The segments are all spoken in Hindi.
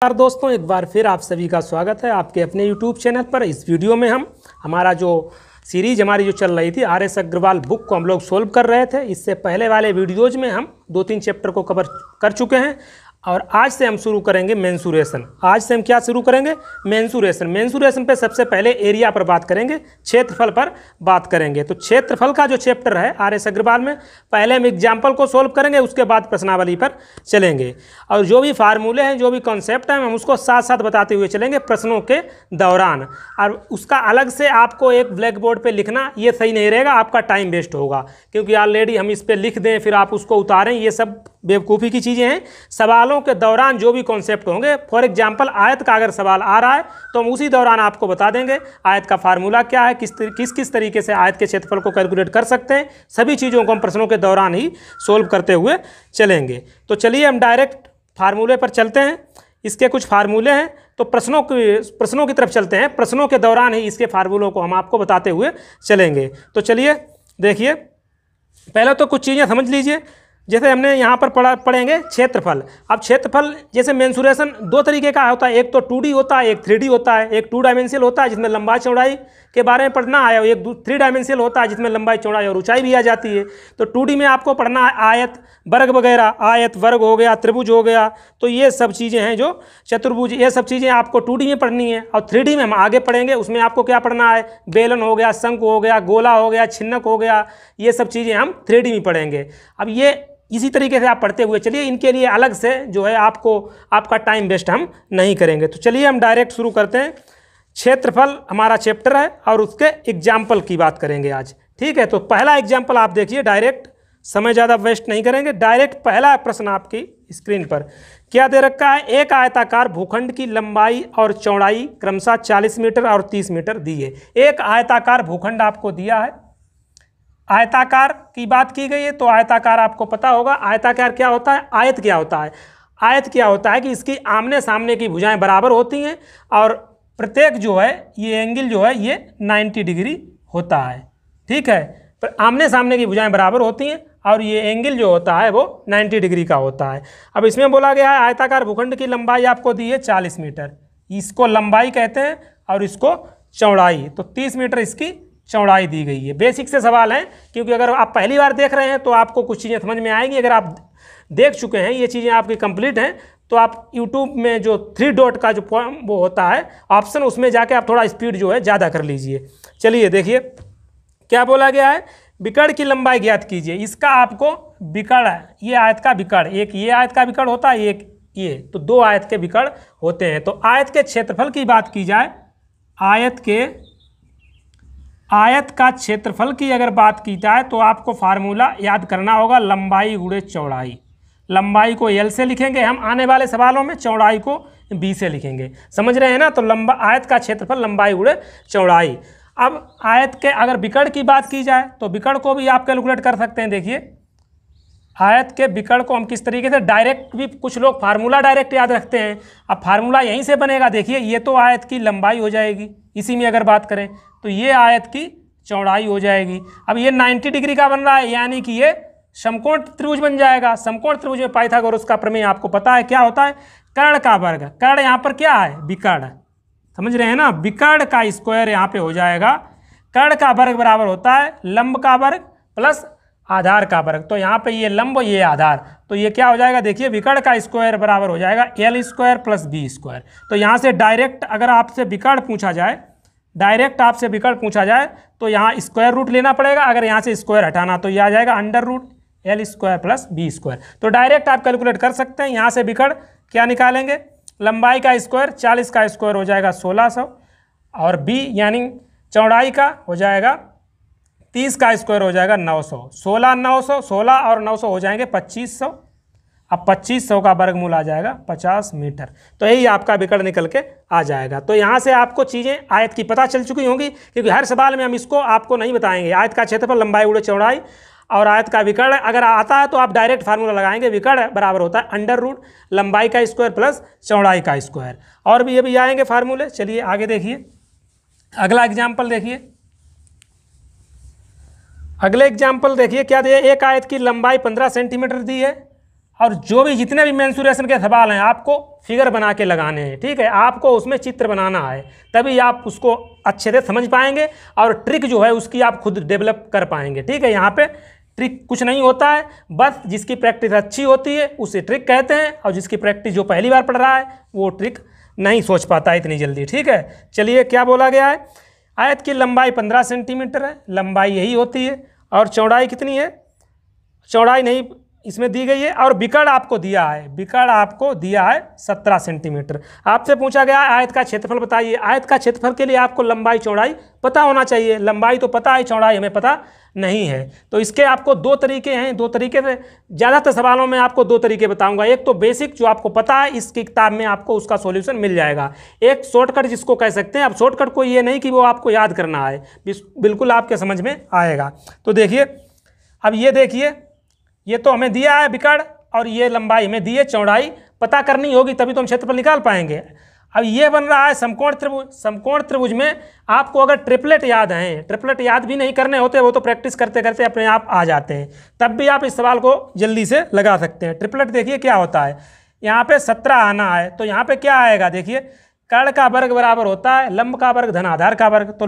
नमस्कार दोस्तों, एक बार फिर आप सभी का स्वागत है आपके अपने YouTube चैनल पर। इस वीडियो में हम हमारा जो सीरीज हमारी जो चल रही थी RS अग्रवाल बुक को हम लोग सोल्व कर रहे थे। इससे पहले वाले वीडियोज़ में हम 2-3 चैप्टर को कवर कर चुके हैं और आज से हम शुरू करेंगे मेंसुरेशन। आज से हम क्या शुरू करेंगे? मेंसुरेशन। मेंसुरेशन पे सबसे पहले एरिया पर बात करेंगे, क्षेत्रफल पर बात करेंगे। तो क्षेत्रफल का जो चैप्टर है RS अग्रवाल में, पहले हम एग्जाम्पल को सोल्व करेंगे, उसके बाद प्रश्नावली पर चलेंगे और जो भी फार्मूले हैं, जो भी कॉन्सेप्ट हैं, हम उसको साथ साथ बताते हुए चलेंगे प्रश्नों के दौरान। और उसका अलग से आपको एक ब्लैक बोर्ड पर लिखना ये सही नहीं रहेगा, आपका टाइम वेस्ट होगा, क्योंकि ऑलरेडी हम इस पर लिख दें फिर आप उसको उतारें, ये सब बेवकूफ़ी की चीज़ें हैं। सवालों के दौरान जो भी कॉन्सेप्ट होंगे, फॉर एग्जांपल आयत का अगर सवाल आ रहा है तो हम उसी दौरान आपको बता देंगे आयत का फार्मूला क्या है, किस तरीके से आयत के क्षेत्रफल को कैलकुलेट कर सकते हैं। सभी चीज़ों को हम प्रश्नों के दौरान ही सोल्व करते हुए चलेंगे। तो चलिए हम डायरेक्ट फार्मूले पर चलते हैं। इसके कुछ फार्मूले हैं तो प्रश्नों की तरफ चलते हैं। प्रश्नों के दौरान ही इसके फार्मूलों को हम आपको बताते हुए चलेंगे। तो चलिए देखिए, पहले तो कुछ चीज़ें समझ लीजिए। जैसे हमने यहाँ पर पढ़ेंगे क्षेत्रफल। अब क्षेत्रफल जैसे मेंसुरेशन दो तरीके का होता है, एक तो 2D होता है, एक 3D होता है। एक 2 डायमेंशियल होता है जिसमें लंबाई चौड़ाई के बारे में पढ़ना है, और एक 3 डायमेंशियल होता है जिसमें लंबाई चौड़ाई और ऊंचाई भी आ जाती है। तो 2D में आपको पढ़ना है आयत, वर्ग वगैरह। आयत, वर्ग हो गया, त्रिभुज हो गया, तो ये सब चीज़ें हैं जो चतुर्भुज, ये सब चीज़ें आपको 2D में पढ़नी है। और 3D में हम आगे पढ़ेंगे, उसमें आपको क्या पढ़ना है? बेलन हो गया, शंकु हो गया, गोला हो गया, छिन्नक हो गया, ये सब चीज़ें हम 3D में पढ़ेंगे। अब ये इसी तरीके से आप पढ़ते हुए चलिए, इनके लिए अलग से जो है आपका टाइम वेस्ट हम नहीं करेंगे। तो चलिए हम डायरेक्ट शुरू करते हैं। क्षेत्रफल हमारा चैप्टर है और उसके एग्जाम्पल की बात करेंगे आज, ठीक है। तो पहला एग्जाम्पल आप देखिए, डायरेक्ट, समय ज़्यादा वेस्ट नहीं करेंगे, डायरेक्ट पहला प्रश्न आपकी स्क्रीन पर क्या दे रखा है? एक आयताकार भूखंड की लंबाई और चौड़ाई क्रमशः 40 मीटर और 30 मीटर दी है। एक आयताकार भूखंड आपको दिया है। आयताकार की बात की गई है तो आयताकार आपको पता होगा। आयताकार क्या होता है? आयत क्या होता है? आयत क्या होता है कि इसकी आमने सामने की भुजाएं बराबर होती हैं और प्रत्येक जो है ये एंगल जो है ये 90 डिग्री होता है, ठीक है। पर आमने सामने की भुजाएं बराबर होती हैं और ये एंगल जो होता है वो 90 डिग्री का होता है। अब इसमें बोला गया है आयताकार भूखंड की लंबाई आपको दी है 40 मीटर, इसको लंबाई कहते हैं, और इसको चौड़ाई, तो 30 मीटर इसकी चौड़ाई दी गई है। बेसिक से सवाल है, क्योंकि अगर आप पहली बार देख रहे हैं तो आपको कुछ चीज़ें समझ में आएंगी। अगर आप देख चुके हैं, ये चीज़ें आपकी कंप्लीट हैं, तो आप YouTube में जो 3 डॉट का जो वो होता है ऑप्शन, उसमें जाके आप थोड़ा स्पीड जो है ज़्यादा कर लीजिए। चलिए देखिए क्या बोला गया है, विकर्ण की लंबाई ज्ञात कीजिए। इसका आपको विकर्ण, ये आयत का विकर्ण, एक ये आयत का विकर्ण होता है, एक ये, तो 2 आयत के विकर्ण होते हैं। तो आयत के क्षेत्रफल की बात की जाए, आयत का क्षेत्रफल की अगर बात की जाए तो आपको फार्मूला याद करना होगा, लंबाई गुणे चौड़ाई। लंबाई को L से लिखेंगे हम आने वाले सवालों में, चौड़ाई को B से लिखेंगे, समझ रहे हैं ना। तो आयत का क्षेत्रफल लंबाई गुणे चौड़ाई। अब आयत के अगर विकर्ण की बात की जाए तो विकर्ण को भी आप कैलकुलेट कर सकते हैं। देखिए आयत के विकर्ण को हम किस तरीके से, डायरेक्ट भी कुछ लोग फार्मूला डायरेक्ट याद रखते हैं। अब फार्मूला यहीं से बनेगा। देखिए ये तो आयत की लंबाई हो जाएगी, इसी में अगर बात करें तो ये आयत की चौड़ाई हो जाएगी। अब ये 90 डिग्री का बन रहा है, यानी कि ये समकोण त्रिभुज बन जाएगा। समकोण त्रिभुज में पाइथागोरस का प्रमेय आपको पता है क्या होता है? कर्ण का वर्ग। कर्ण यहाँ पर क्या है? विकर्ण, समझ रहे हैं ना। विकर्ण का स्क्वायर यहाँ पे हो जाएगा, कर्ण का वर्ग बराबर होता है लंब का वर्ग प्लस आधार का वर्ग। तो यहाँ पे ये लंब, ये आधार, तो ये क्या हो जाएगा? देखिए विकर्ण का स्क्वायर बराबर हो जाएगा L square plus B square. तो यहाँ से डायरेक्ट अगर आपसे विकर्ण पूछा जाए, तो यहाँ स्क्वायर रूट लेना पड़ेगा। अगर यहाँ से स्क्वायर हटाना तो ये आ जाएगा under root L square plus B square. तो डायरेक्ट आप कैलकुलेट कर सकते हैं। यहाँ से विकर्ण क्या निकालेंगे? लंबाई का स्क्वायर 40 का स्क्वायर हो जाएगा 1600, और B यानी चौड़ाई का हो जाएगा 30 का स्क्वायर हो जाएगा 900। 16 और 900 हो जाएंगे 2500। अब 2500 का वर्गमूल आ जाएगा 50 मीटर। तो यही आपका विकर्ण निकल के आ जाएगा। तो यहाँ से आपको चीज़ें आयत की पता चल चुकी होंगी, क्योंकि हर सवाल में हम इसको आपको नहीं बताएंगे। आयत का क्षेत्रफल, लंबाई गुणे चौड़ाई, और आयत का विकर्ण अगर आता है तो आप डायरेक्ट फार्मूला लगाएंगे। विकर्ण बराबर होता है अंडर रूट लंबाई का स्क्वायर प्लस चौड़ाई का स्क्वायर। और भी ये भी आएंगे फार्मूले। चलिए आगे देखिए, अगला एग्जाम्पल देखिए। अगले एग्जाम्पल देखिए क्या दिया, एक आयत की लंबाई 15 सेंटीमीटर दी है और जो भी जितने भी मेंसुरेशन के सवाल हैं आपको फिगर बना के लगाने हैं, ठीक है। आपको उसमें चित्र बनाना है, तभी आप उसको अच्छे से समझ पाएंगे और ट्रिक जो है उसकी आप खुद डेवलप कर पाएंगे, ठीक है। यहाँ पे ट्रिक कुछ नहीं होता है, बस जिसकी प्रैक्टिस अच्छी होती है उसे ट्रिक कहते हैं, और जिसकी प्रैक्टिस जो पहली बार पढ़ रहा है वो ट्रिक नहीं सोच पाता इतनी जल्दी, ठीक है। चलिए क्या बोला गया है, आयत की लंबाई 15 सेंटीमीटर है, लंबाई यही होती है, और चौड़ाई कितनी है, चौड़ाई नहीं इसमें दी गई है, और विकर्ण आपको दिया है, विकर्ण आपको दिया है 17 सेंटीमीटर। आपसे पूछा गया आयत का क्षेत्रफल बताइए। आयत का क्षेत्रफल के लिए आपको लंबाई चौड़ाई पता होना चाहिए, लंबाई तो पता है, चौड़ाई हमें पता नहीं है। तो इसके आपको दो तरीके हैं, दो तरीके से ज़्यादातर सवालों में आपको दो तरीके बताऊंगा। एक तो बेसिक जो आपको पता है, इसकी किताब में आपको उसका सॉल्यूशन मिल जाएगा। एक शॉर्टकट जिसको कह सकते हैं। अब शॉर्टकट को ये नहीं कि वो आपको याद करना है, बिल्कुल आपके समझ में आएगा। तो देखिए, अब ये देखिए, ये तो हमें दिया है विकर्ण, और ये लंबाई हमें दी है, चौड़ाई पता करनी होगी तभी तो हम क्षेत्रफल निकाल पाएंगे। अब ये बन रहा है समकोण त्रिभुज। समकोण त्रिभुज में आपको अगर ट्रिपलेट याद हैं, ट्रिपलेट याद भी नहीं करने होते, वो तो प्रैक्टिस करते करते अपने आप आ जाते हैं, तब भी आप इस सवाल को जल्दी से लगा सकते हैं। ट्रिपलेट देखिए क्या होता है, यहाँ पे 17 आना है, तो यहाँ पे क्या आएगा, देखिए कर्ण का वर्ग बराबर होता है लंब का वर्ग धन आधार का वर्ग। तो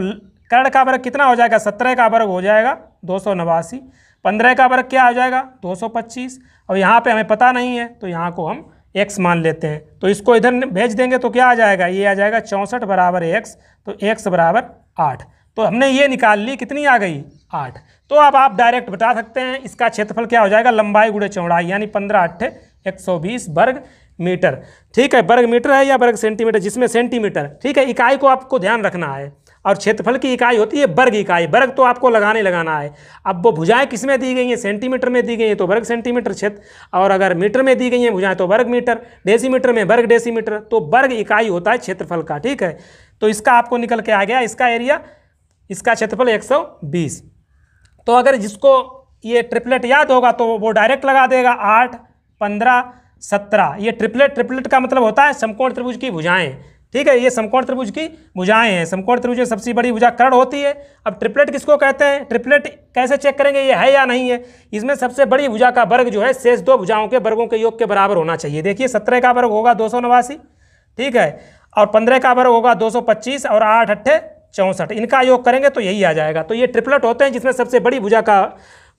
कर्ण का वर्ग कितना हो जाएगा, 17 का वर्ग हो जाएगा 289, 15 का वर्ग क्या हो जाएगा 225, और यहाँ पे हमें पता नहीं है तो यहाँ को हम x मान लेते हैं। तो इसको इधर भेज देंगे तो क्या आ जाएगा, ये आ जाएगा 64 बराबर x, तो x बराबर 8। तो हमने ये निकाल ली, कितनी आ गई 8। तो अब आप डायरेक्ट बता सकते हैं इसका क्षेत्रफल क्या हो जाएगा, लंबाई गुणे चौड़ाई, यानी 15 × 8 = 120 वर्ग मीटर, ठीक है। वर्ग मीटर है या वर्ग सेंटीमीटर, जिसमें सेंटीमीटर, ठीक है। इकाई को आपको ध्यान रखना है, और क्षेत्रफल की इकाई होती है वर्ग इकाई। वर्ग तो आपको लगाना है। अब वो भुजाएं किस में दी गई हैं, सेंटीमीटर में दी गई हैं तो वर्ग सेंटीमीटर क्षेत्र, और अगर मीटर में दी गई हैं भुजाएं तो वर्ग मीटर, डेसीमीटर में वर्ग डेसीमीटर। तो वर्ग इकाई होता है क्षेत्रफल का, ठीक है। तो इसका आपको निकल के आ गया, इसका एरिया, इसका क्षेत्रफल 120। तो अगर जिसको ये ट्रिपलेट याद होगा तो वो डायरेक्ट लगा देगा 8, 15, 17। ये ट्रिपलेट का मतलब होता है समकोण त्रिभुज की भुजाएं, ठीक है। ये समकोण त्रिभुज की भुजाएं हैं। समकोण त्रिभुज में सबसे बड़ी भुजा कर्ण होती है। अब ट्रिपलेट किसको कहते हैं, ट्रिपलेट कैसे चेक करेंगे ये है या नहीं है। इसमें सबसे बड़ी भुजा का वर्ग जो है शेष दो भुजाओं के वर्गों के योग के बराबर होना चाहिए। देखिए 17 का वर्ग होगा 289, ठीक है, और 15 का वर्ग होगा 225, और 8 × 8 = 64। इनका योग करेंगे तो यही आ जाएगा। तो ये ट्रिपलेट होते हैं जिसमें सबसे बड़ी भुजा का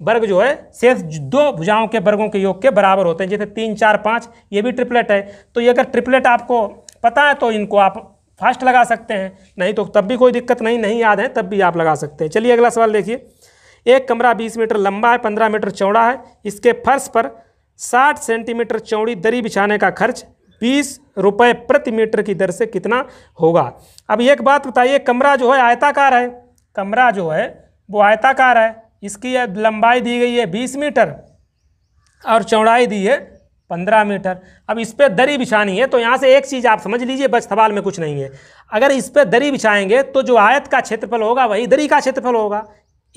वर्ग जो है शेष दो भुजाओं के वर्गों के योग के बराबर होते हैं, जैसे 3, 4, 5, ये भी ट्रिपलेट है। तो ये अगर ट्रिपलेट आपको पता है तो इनको आप फास्ट लगा सकते हैं, नहीं तो तब भी कोई दिक्कत नहीं याद है तब भी आप लगा सकते हैं। चलिए अगला सवाल देखिए, एक कमरा 20 मीटर लंबा है, 15 मीटर चौड़ा है, इसके फर्श पर 60 सेंटीमीटर चौड़ी दरी बिछाने का खर्च 20 रुपये प्रति मीटर की दर से कितना होगा। अब एक बात बताइए, कमरा जो है आयताकार है, कमरा जो है वो आयताकार है, इसकी लंबाई दी गई है 20 मीटर और चौड़ाई दी है 15 मीटर। अब इस पर दरी बिछानी है, तो यहाँ से एक चीज़ आप समझ लीजिए, बस सवाल में कुछ नहीं है। अगर इस पर दरी बिछाएंगे तो जो आयत का क्षेत्रफल होगा वही दरी का क्षेत्रफल होगा।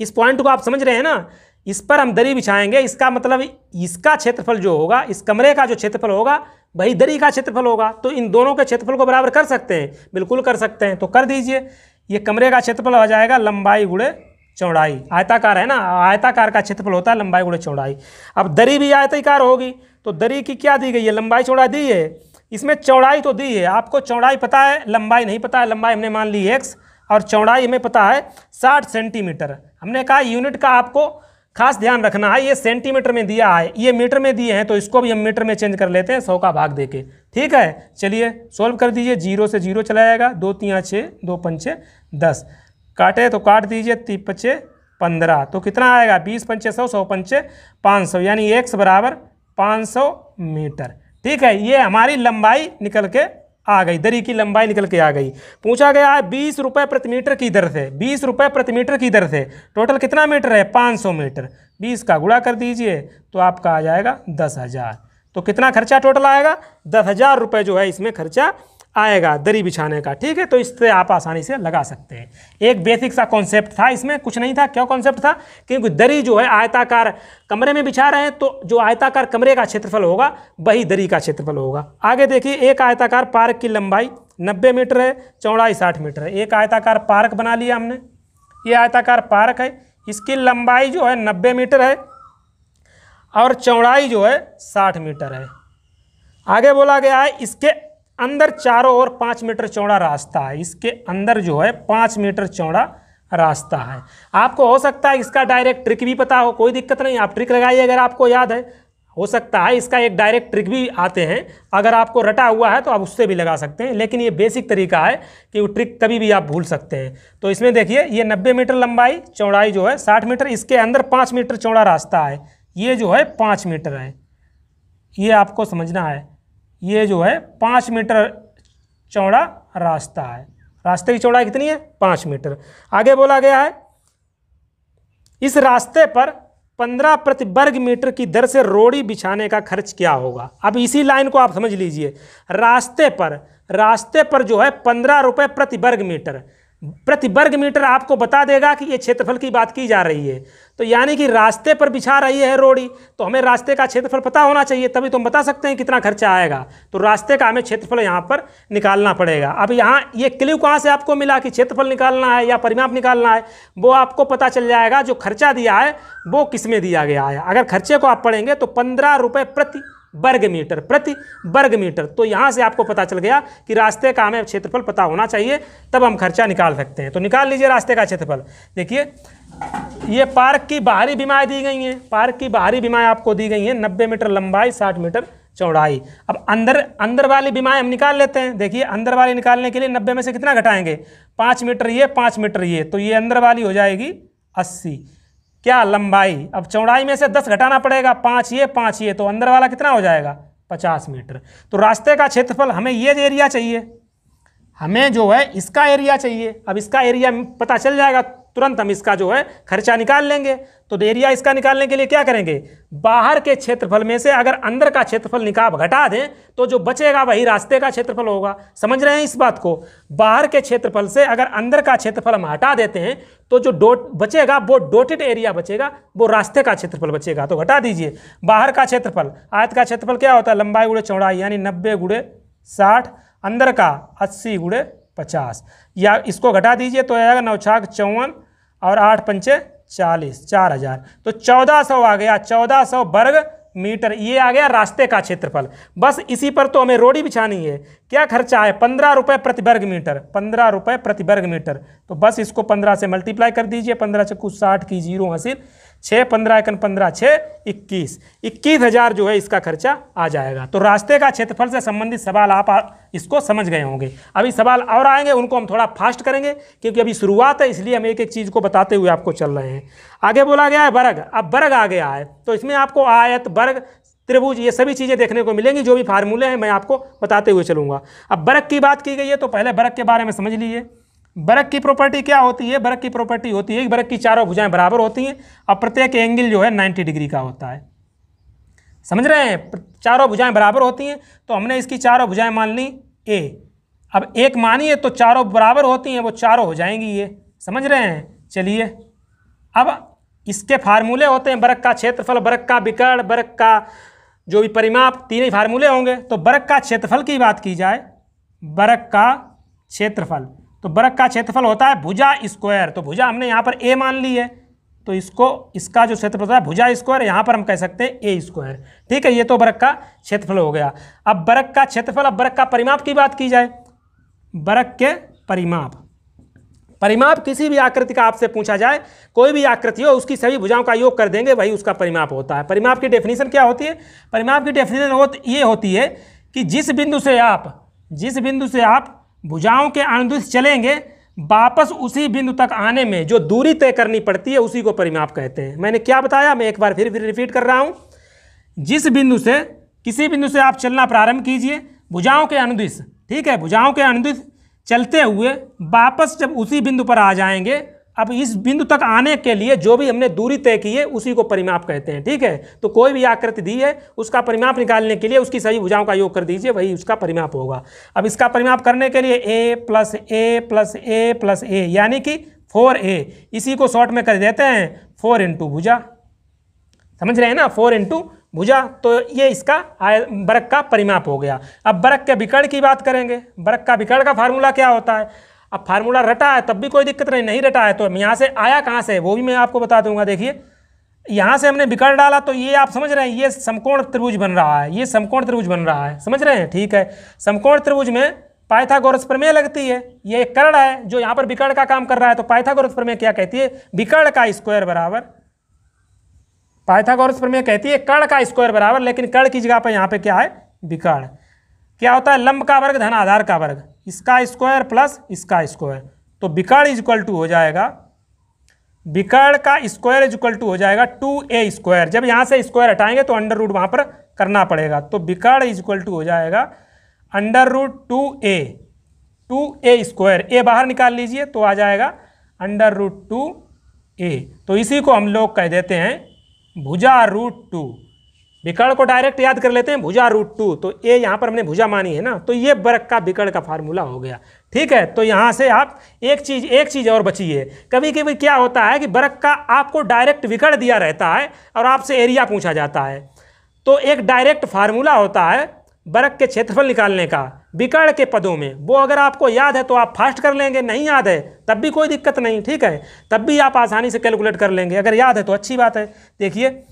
इस पॉइंट को आप समझ रहे हैं ना, इस पर हम दरी बिछाएंगे, इसका मतलब इसका क्षेत्रफल जो होगा, इस कमरे का जो क्षेत्रफल होगा वही दरी का क्षेत्रफल होगा। तो इन दोनों के क्षेत्रफल को बराबर कर सकते हैं, बिल्कुल कर सकते हैं। तो कर दीजिए, ये कमरे का क्षेत्रफल हो जाएगा लंबाई गुणे चौड़ाई। आयताकार है ना, आयताकार का क्षेत्रफल होता है लंबाई गुणे चौड़ाई। अब दरी भी आयताकार होगी, तो दरी की क्या दी गई है, लंबाई चौड़ाई दी है, इसमें चौड़ाई तो दी है। आपको चौड़ाई पता है, लंबाई नहीं पता है। लंबाई हमने मान ली x, और चौड़ाई हमें पता है 60 सेंटीमीटर। हमने कहा यूनिट का आपको खास ध्यान रखना है, ये सेंटीमीटर में दिया है, ये मीटर में दिए हैं, तो इसको भी हम मीटर में चेंज कर लेते हैं 100 का भाग देके, ठीक है। चलिए सोल्व कर दीजिए, 0 से 0 चला जाएगा, 2 × 3 = 6, 2 × 5 = 10, काटे तो काट दीजिए, 3 × 5 = 15, तो कितना आएगा, 20 × 5 = 100, 100 × 5 = 500, यानी x बराबर 500 मीटर, ठीक है। ये हमारी लंबाई निकल के आ गई, दरी की लंबाई निकल के आ गई। पूछा गया है 20 रुपये प्रति मीटर की दर से, 20 रुपये प्रति मीटर की दर से टोटल कितना मीटर है, 500 मीटर। 20 का गुणा कर दीजिए तो आपका आ जाएगा 10,000। तो कितना खर्चा टोटल आएगा, 10,000 रुपये जो है इसमें खर्चा आएगा दरी बिछाने का, ठीक है। तो इससे आप आसानी से लगा सकते हैं। एक बेसिक सा कॉन्सेप्ट था, इसमें कुछ नहीं था। क्या कॉन्सेप्ट था, क्योंकि दरी जो है आयताकार कमरे में बिछा रहे हैं, तो जो आयताकार कमरे का क्षेत्रफल होगा वही दरी का क्षेत्रफल होगा। आगे देखिए, एक आयताकार पार्क की लंबाई 90 मीटर है, चौड़ाई 60 मीटर है। एक आयताकार पार्क बना लिया हमने, ये आयताकार पार्क है, इसकी लंबाई जो है 90 मीटर है और चौड़ाई जो है 60 मीटर है। आगे बोला गया है इसके अंदर चारों ओर 5 मीटर चौड़ा रास्ता है। इसके अंदर जो है 5 मीटर चौड़ा रास्ता है। आपको हो सकता है इसका डायरेक्ट ट्रिक भी पता हो, कोई दिक्कत नहीं, आप ट्रिक लगाइए अगर आपको याद है। हो सकता है इसका एक डायरेक्ट ट्रिक भी आते हैं, अगर आपको रटा हुआ है तो आप उससे भी लगा सकते हैं, लेकिन ये बेसिक तरीका है कि वो ट्रिक कभी भी आप भूल सकते हैं। तो इसमें देखिए ये 90 मीटर लंबाई, चौड़ाई जो है 60 मीटर, इसके अंदर 5 मीटर चौड़ा रास्ता है। ये जो है 5 मीटर है, ये आपको समझना है। ये जो है 5 मीटर चौड़ा रास्ता है। रास्ते की चौड़ाई कितनी है? 5 मीटर। आगे बोला गया है इस रास्ते पर 15 प्रति वर्ग मीटर की दर से रोड़ी बिछाने का खर्च क्या होगा। अब इसी लाइन को आप समझ लीजिए। रास्ते पर जो है 15 रुपये प्रति वर्ग मीटर, प्रति वर्ग मीटर आपको बता देगा कि ये क्षेत्रफल की बात की जा रही है। तो यानी कि रास्ते पर बिछा रही है रोड़ी, तो हमें रास्ते का क्षेत्रफल पता होना चाहिए, तभी तो हम बता सकते हैं कितना खर्चा आएगा। तो रास्ते का हमें क्षेत्रफल यहाँ पर निकालना पड़ेगा। अब यहाँ ये क्लू कहाँ से आपको मिला कि क्षेत्रफल निकालना है या परिमाप निकालना है, वो आपको पता चल जाएगा। जो खर्चा दिया है वो किस में दिया गया है। अगर खर्चे को आप पढ़ेंगे तो 15 रुपये प्रति वर्ग मीटर, तो यहाँ से आपको पता चल गया कि रास्ते का हमें क्षेत्रफल पता होना चाहिए, तब हम खर्चा निकाल सकते हैं। तो निकाल लीजिए रास्ते का क्षेत्रफल। देखिए ये पार्क की बाहरी बीमाएँ दी गई हैं। पार्क की बाहरी बीमाएँ आपको दी गई हैं 90 मीटर लंबाई, 60 मीटर चौड़ाई। अब अंदर वाली बीमाएँ हम निकाल लेते हैं। देखिए अंदर वाली निकालने के लिए 90 में से कितना घटाएंगे? 5 मीटर ये, 5 मीटर ये, तो ये अंदर वाली हो जाएगी 80। क्या लंबाई, अब चौड़ाई में से 10 घटाना पड़ेगा, 5 ये 5 ये, तो अंदर वाला कितना हो जाएगा? 50 मीटर। तो रास्ते का क्षेत्रफल हमें ये एरिया चाहिए, हमें जो है इसका एरिया चाहिए। अब इसका एरिया पता चल जाएगा, तुरंत हम इसका जो है खर्चा निकाल लेंगे। तो एरिया इसका निकालने के लिए क्या करेंगे? बाहर के क्षेत्रफल में से अगर अंदर का क्षेत्रफल घटा दें तो जो बचेगा वही रास्ते का क्षेत्रफल होगा। समझ रहे हैं इस बात को? बाहर के क्षेत्रफल से अगर अंदर का क्षेत्रफल हम हटा देते हैं तो जो बचेगा वो डॉटेड एरिया बचेगा, वो रास्ते का क्षेत्रफल बचेगा। तो घटा दीजिए बाहर का क्षेत्रफल। आयत का क्षेत्रफल क्या होता है? लंबाई गुणे चौड़ाई, यानी 90 गुणे 60, अंदर का 80 गुणे 50, या इसको घटा दीजिए तो आएगा 9 छाक 54 और 8 पंचे 40, 4000। तो 1400 आ गया, 1400 वर्ग मीटर, ये आ गया रास्ते का क्षेत्रफल। बस इसी पर तो हमें रोड़ी बिछानी है। क्या खर्चा है? 15 रुपये प्रति वर्ग मीटर, 15 रुपये प्रति वर्ग मीटर। तो बस इसको 15 से मल्टीप्लाई कर दीजिए। 15 चक्कू 60 की 0 हासिल, 6 15 1 15 6 21,000 जो है इसका खर्चा आ जाएगा। तो रास्ते का क्षेत्रफल से संबंधित सवाल आप इसको समझ गए होंगे। अभी सवाल और आएंगे, उनको हम थोड़ा फास्ट करेंगे क्योंकि अभी शुरुआत है, इसलिए हम एक एक चीज़ को बताते हुए आपको चल रहे हैं। आगे बोला गया है वर्ग। अब वर्ग आ गया है तो इसमें आपको आयत, वर्ग, त्रिभुज, ये सभी चीज़ें देखने को मिलेंगी। जो भी फार्मूले हैं मैं आपको बताते हुए चलूँगा। अब वर्ग की बात की गई है तो पहले वर्ग के बारे में समझ लीजिए। वर्ग की प्रॉपर्टी क्या होती है? वर्ग की प्रॉपर्टी होती है कि वर्ग की चारों भुजाएं बराबर होती हैं और प्रत्येक एंगल जो है 90 डिग्री का होता है। समझ रहे हैं? चारों भुजाएं बराबर होती हैं, तो हमने इसकी चारों भुजाएं मान ली ए। अब एक मानिए तो चारों बराबर होती हैं, वो चारों हो जाएंगी ये। समझ रहे हैं? चलिए अब इसके फार्मूले होते हैं, वर्ग का क्षेत्रफल, वर्ग का विकर्ण, वर्ग का जो भी परिमाप, तीन ही फार्मूले होंगे। तो वर्ग का क्षेत्रफल की बात की जाए, वर्ग का क्षेत्रफल, तो वर्ग का क्षेत्रफल होता है भुजा स्क्वायर। तो भुजा हमने यहाँ पर ए मान ली है, तो इसका जो क्षेत्रफल होता है भुजा स्क्वायर, यहाँ पर हम कह सकते हैं ए स्क्वायर। ठीक है, ये तो वर्ग का क्षेत्रफल हो गया। अब वर्ग का क्षेत्रफल, अब वर्ग का परिमाप की बात की जाए, वर्ग के परिमाप किसी भी आकृति का आपसे पूछा जाए, कोई भी आकृति हो उसकी सभी भुजाओं का योग कर देंगे, वही उसका परिमाप होता है। परिमाप की डेफिनेशन क्या होती है? परिमाप की डेफिनेशन ये होती है कि जिस बिंदु से आप भुजाओं के अनुदिश चलेंगे, वापस उसी बिंदु तक आने में जो दूरी तय करनी पड़ती है उसी को परिमाप कहते हैं। मैंने क्या बताया, मैं एक बार फिर रिपीट कर रहा हूँ। किसी बिंदु से आप चलना प्रारंभ कीजिए भुजाओं के अनुदिश, ठीक है, भुजाओं के अनुदिश चलते हुए वापस जब उसी बिंदु पर आ जाएंगे, अब इस बिंदु तक आने के लिए जो भी हमने दूरी तय की है उसी को परिमाप कहते हैं। ठीक है, तो कोई भी आकृति दी है उसका परिमाप निकालने के लिए उसकी सभी भुजाओं का योग कर दीजिए, वही उसका परिमाप होगा। अब इसका परिमाप करने के लिए a plus A plus A plus A यानी कि 4a, इसी को शॉर्ट में कर देते हैं 4 इंटू भुजा। समझ रहे हैं ना, 4 इंटू भुजा। तो ये इसका वर्ग का परिमाप हो गया। अब वर्ग के विकर्ण की बात करेंगे। वर्ग का विकर्ण का फार्मूला क्या होता है? अब फार्मूला रटा है तब भी कोई दिक्कत नहीं रटा है तो यहाँ से आया कहाँ से वो भी मैं आपको बता दूंगा। देखिए यहाँ से हमने विकर्ण डाला तो ये आप समझ रहे हैं ये समकोण त्रिभुज बन रहा है, ये समकोण त्रिभुज बन रहा है, समझ रहे हैं? ठीक है, समकोण त्रिभुज में पाइथागोरस प्रमेय लगती है। ये एक कर्ण है जो यहाँ पर विकर्ण का काम कर रहा है, तो पाइथागोरस प्रमेय क्या कहती है? विकर्ण का स्क्वायर बराबर, पाइथागोरस प्रमेय कहती है कर्ण का स्क्वायर बराबर, लेकिन कर्ण की जगह पर यहाँ पे क्या है? विकर्ण। क्या होता है? लंब का वर्ग धन आधार का वर्ग, इसका स्क्वायर प्लस इसका स्क्वायर, तो विकर्ण इज इक्वल टू हो जाएगा, विकर्ण का स्क्वायर इज इक्वल टू हो जाएगा 2a स्क्वायर। जब यहाँ से स्क्वायर हटाएंगे तो अंडर रूट वहाँ पर करना पड़ेगा, तो विकर्ण इज इक्वल टू हो जाएगा अंडर रूट 2a स्क्वायर, ए बाहर निकाल लीजिए तो आ जाएगा अंडर रूट 2a। तो इसी को हम लोग कह देते हैं भुजा रूट 2। विकर्ण को डायरेक्ट याद कर लेते हैं, भुजा रूट 2, तो ए यहाँ पर हमने भुजा मानी है ना, तो ये वर्ग का विकर्ण का फार्मूला हो गया। ठीक है, तो यहाँ से आप एक चीज़ और बची है। कभी कभी क्या होता है कि वर्ग का आपको डायरेक्ट विकर्ण दिया रहता है और आपसे एरिया पूछा जाता है, तो एक डायरेक्ट फार्मूला होता है वर्ग के क्षेत्रफल निकालने का विकर्ण के पदों में, वो अगर आपको याद है तो आप फास्ट कर लेंगे, नहीं याद है तब भी कोई दिक्कत नहीं। ठीक है, तब भी आप आसानी से कैलकुलेट कर लेंगे, अगर याद है तो अच्छी बात है। देखिए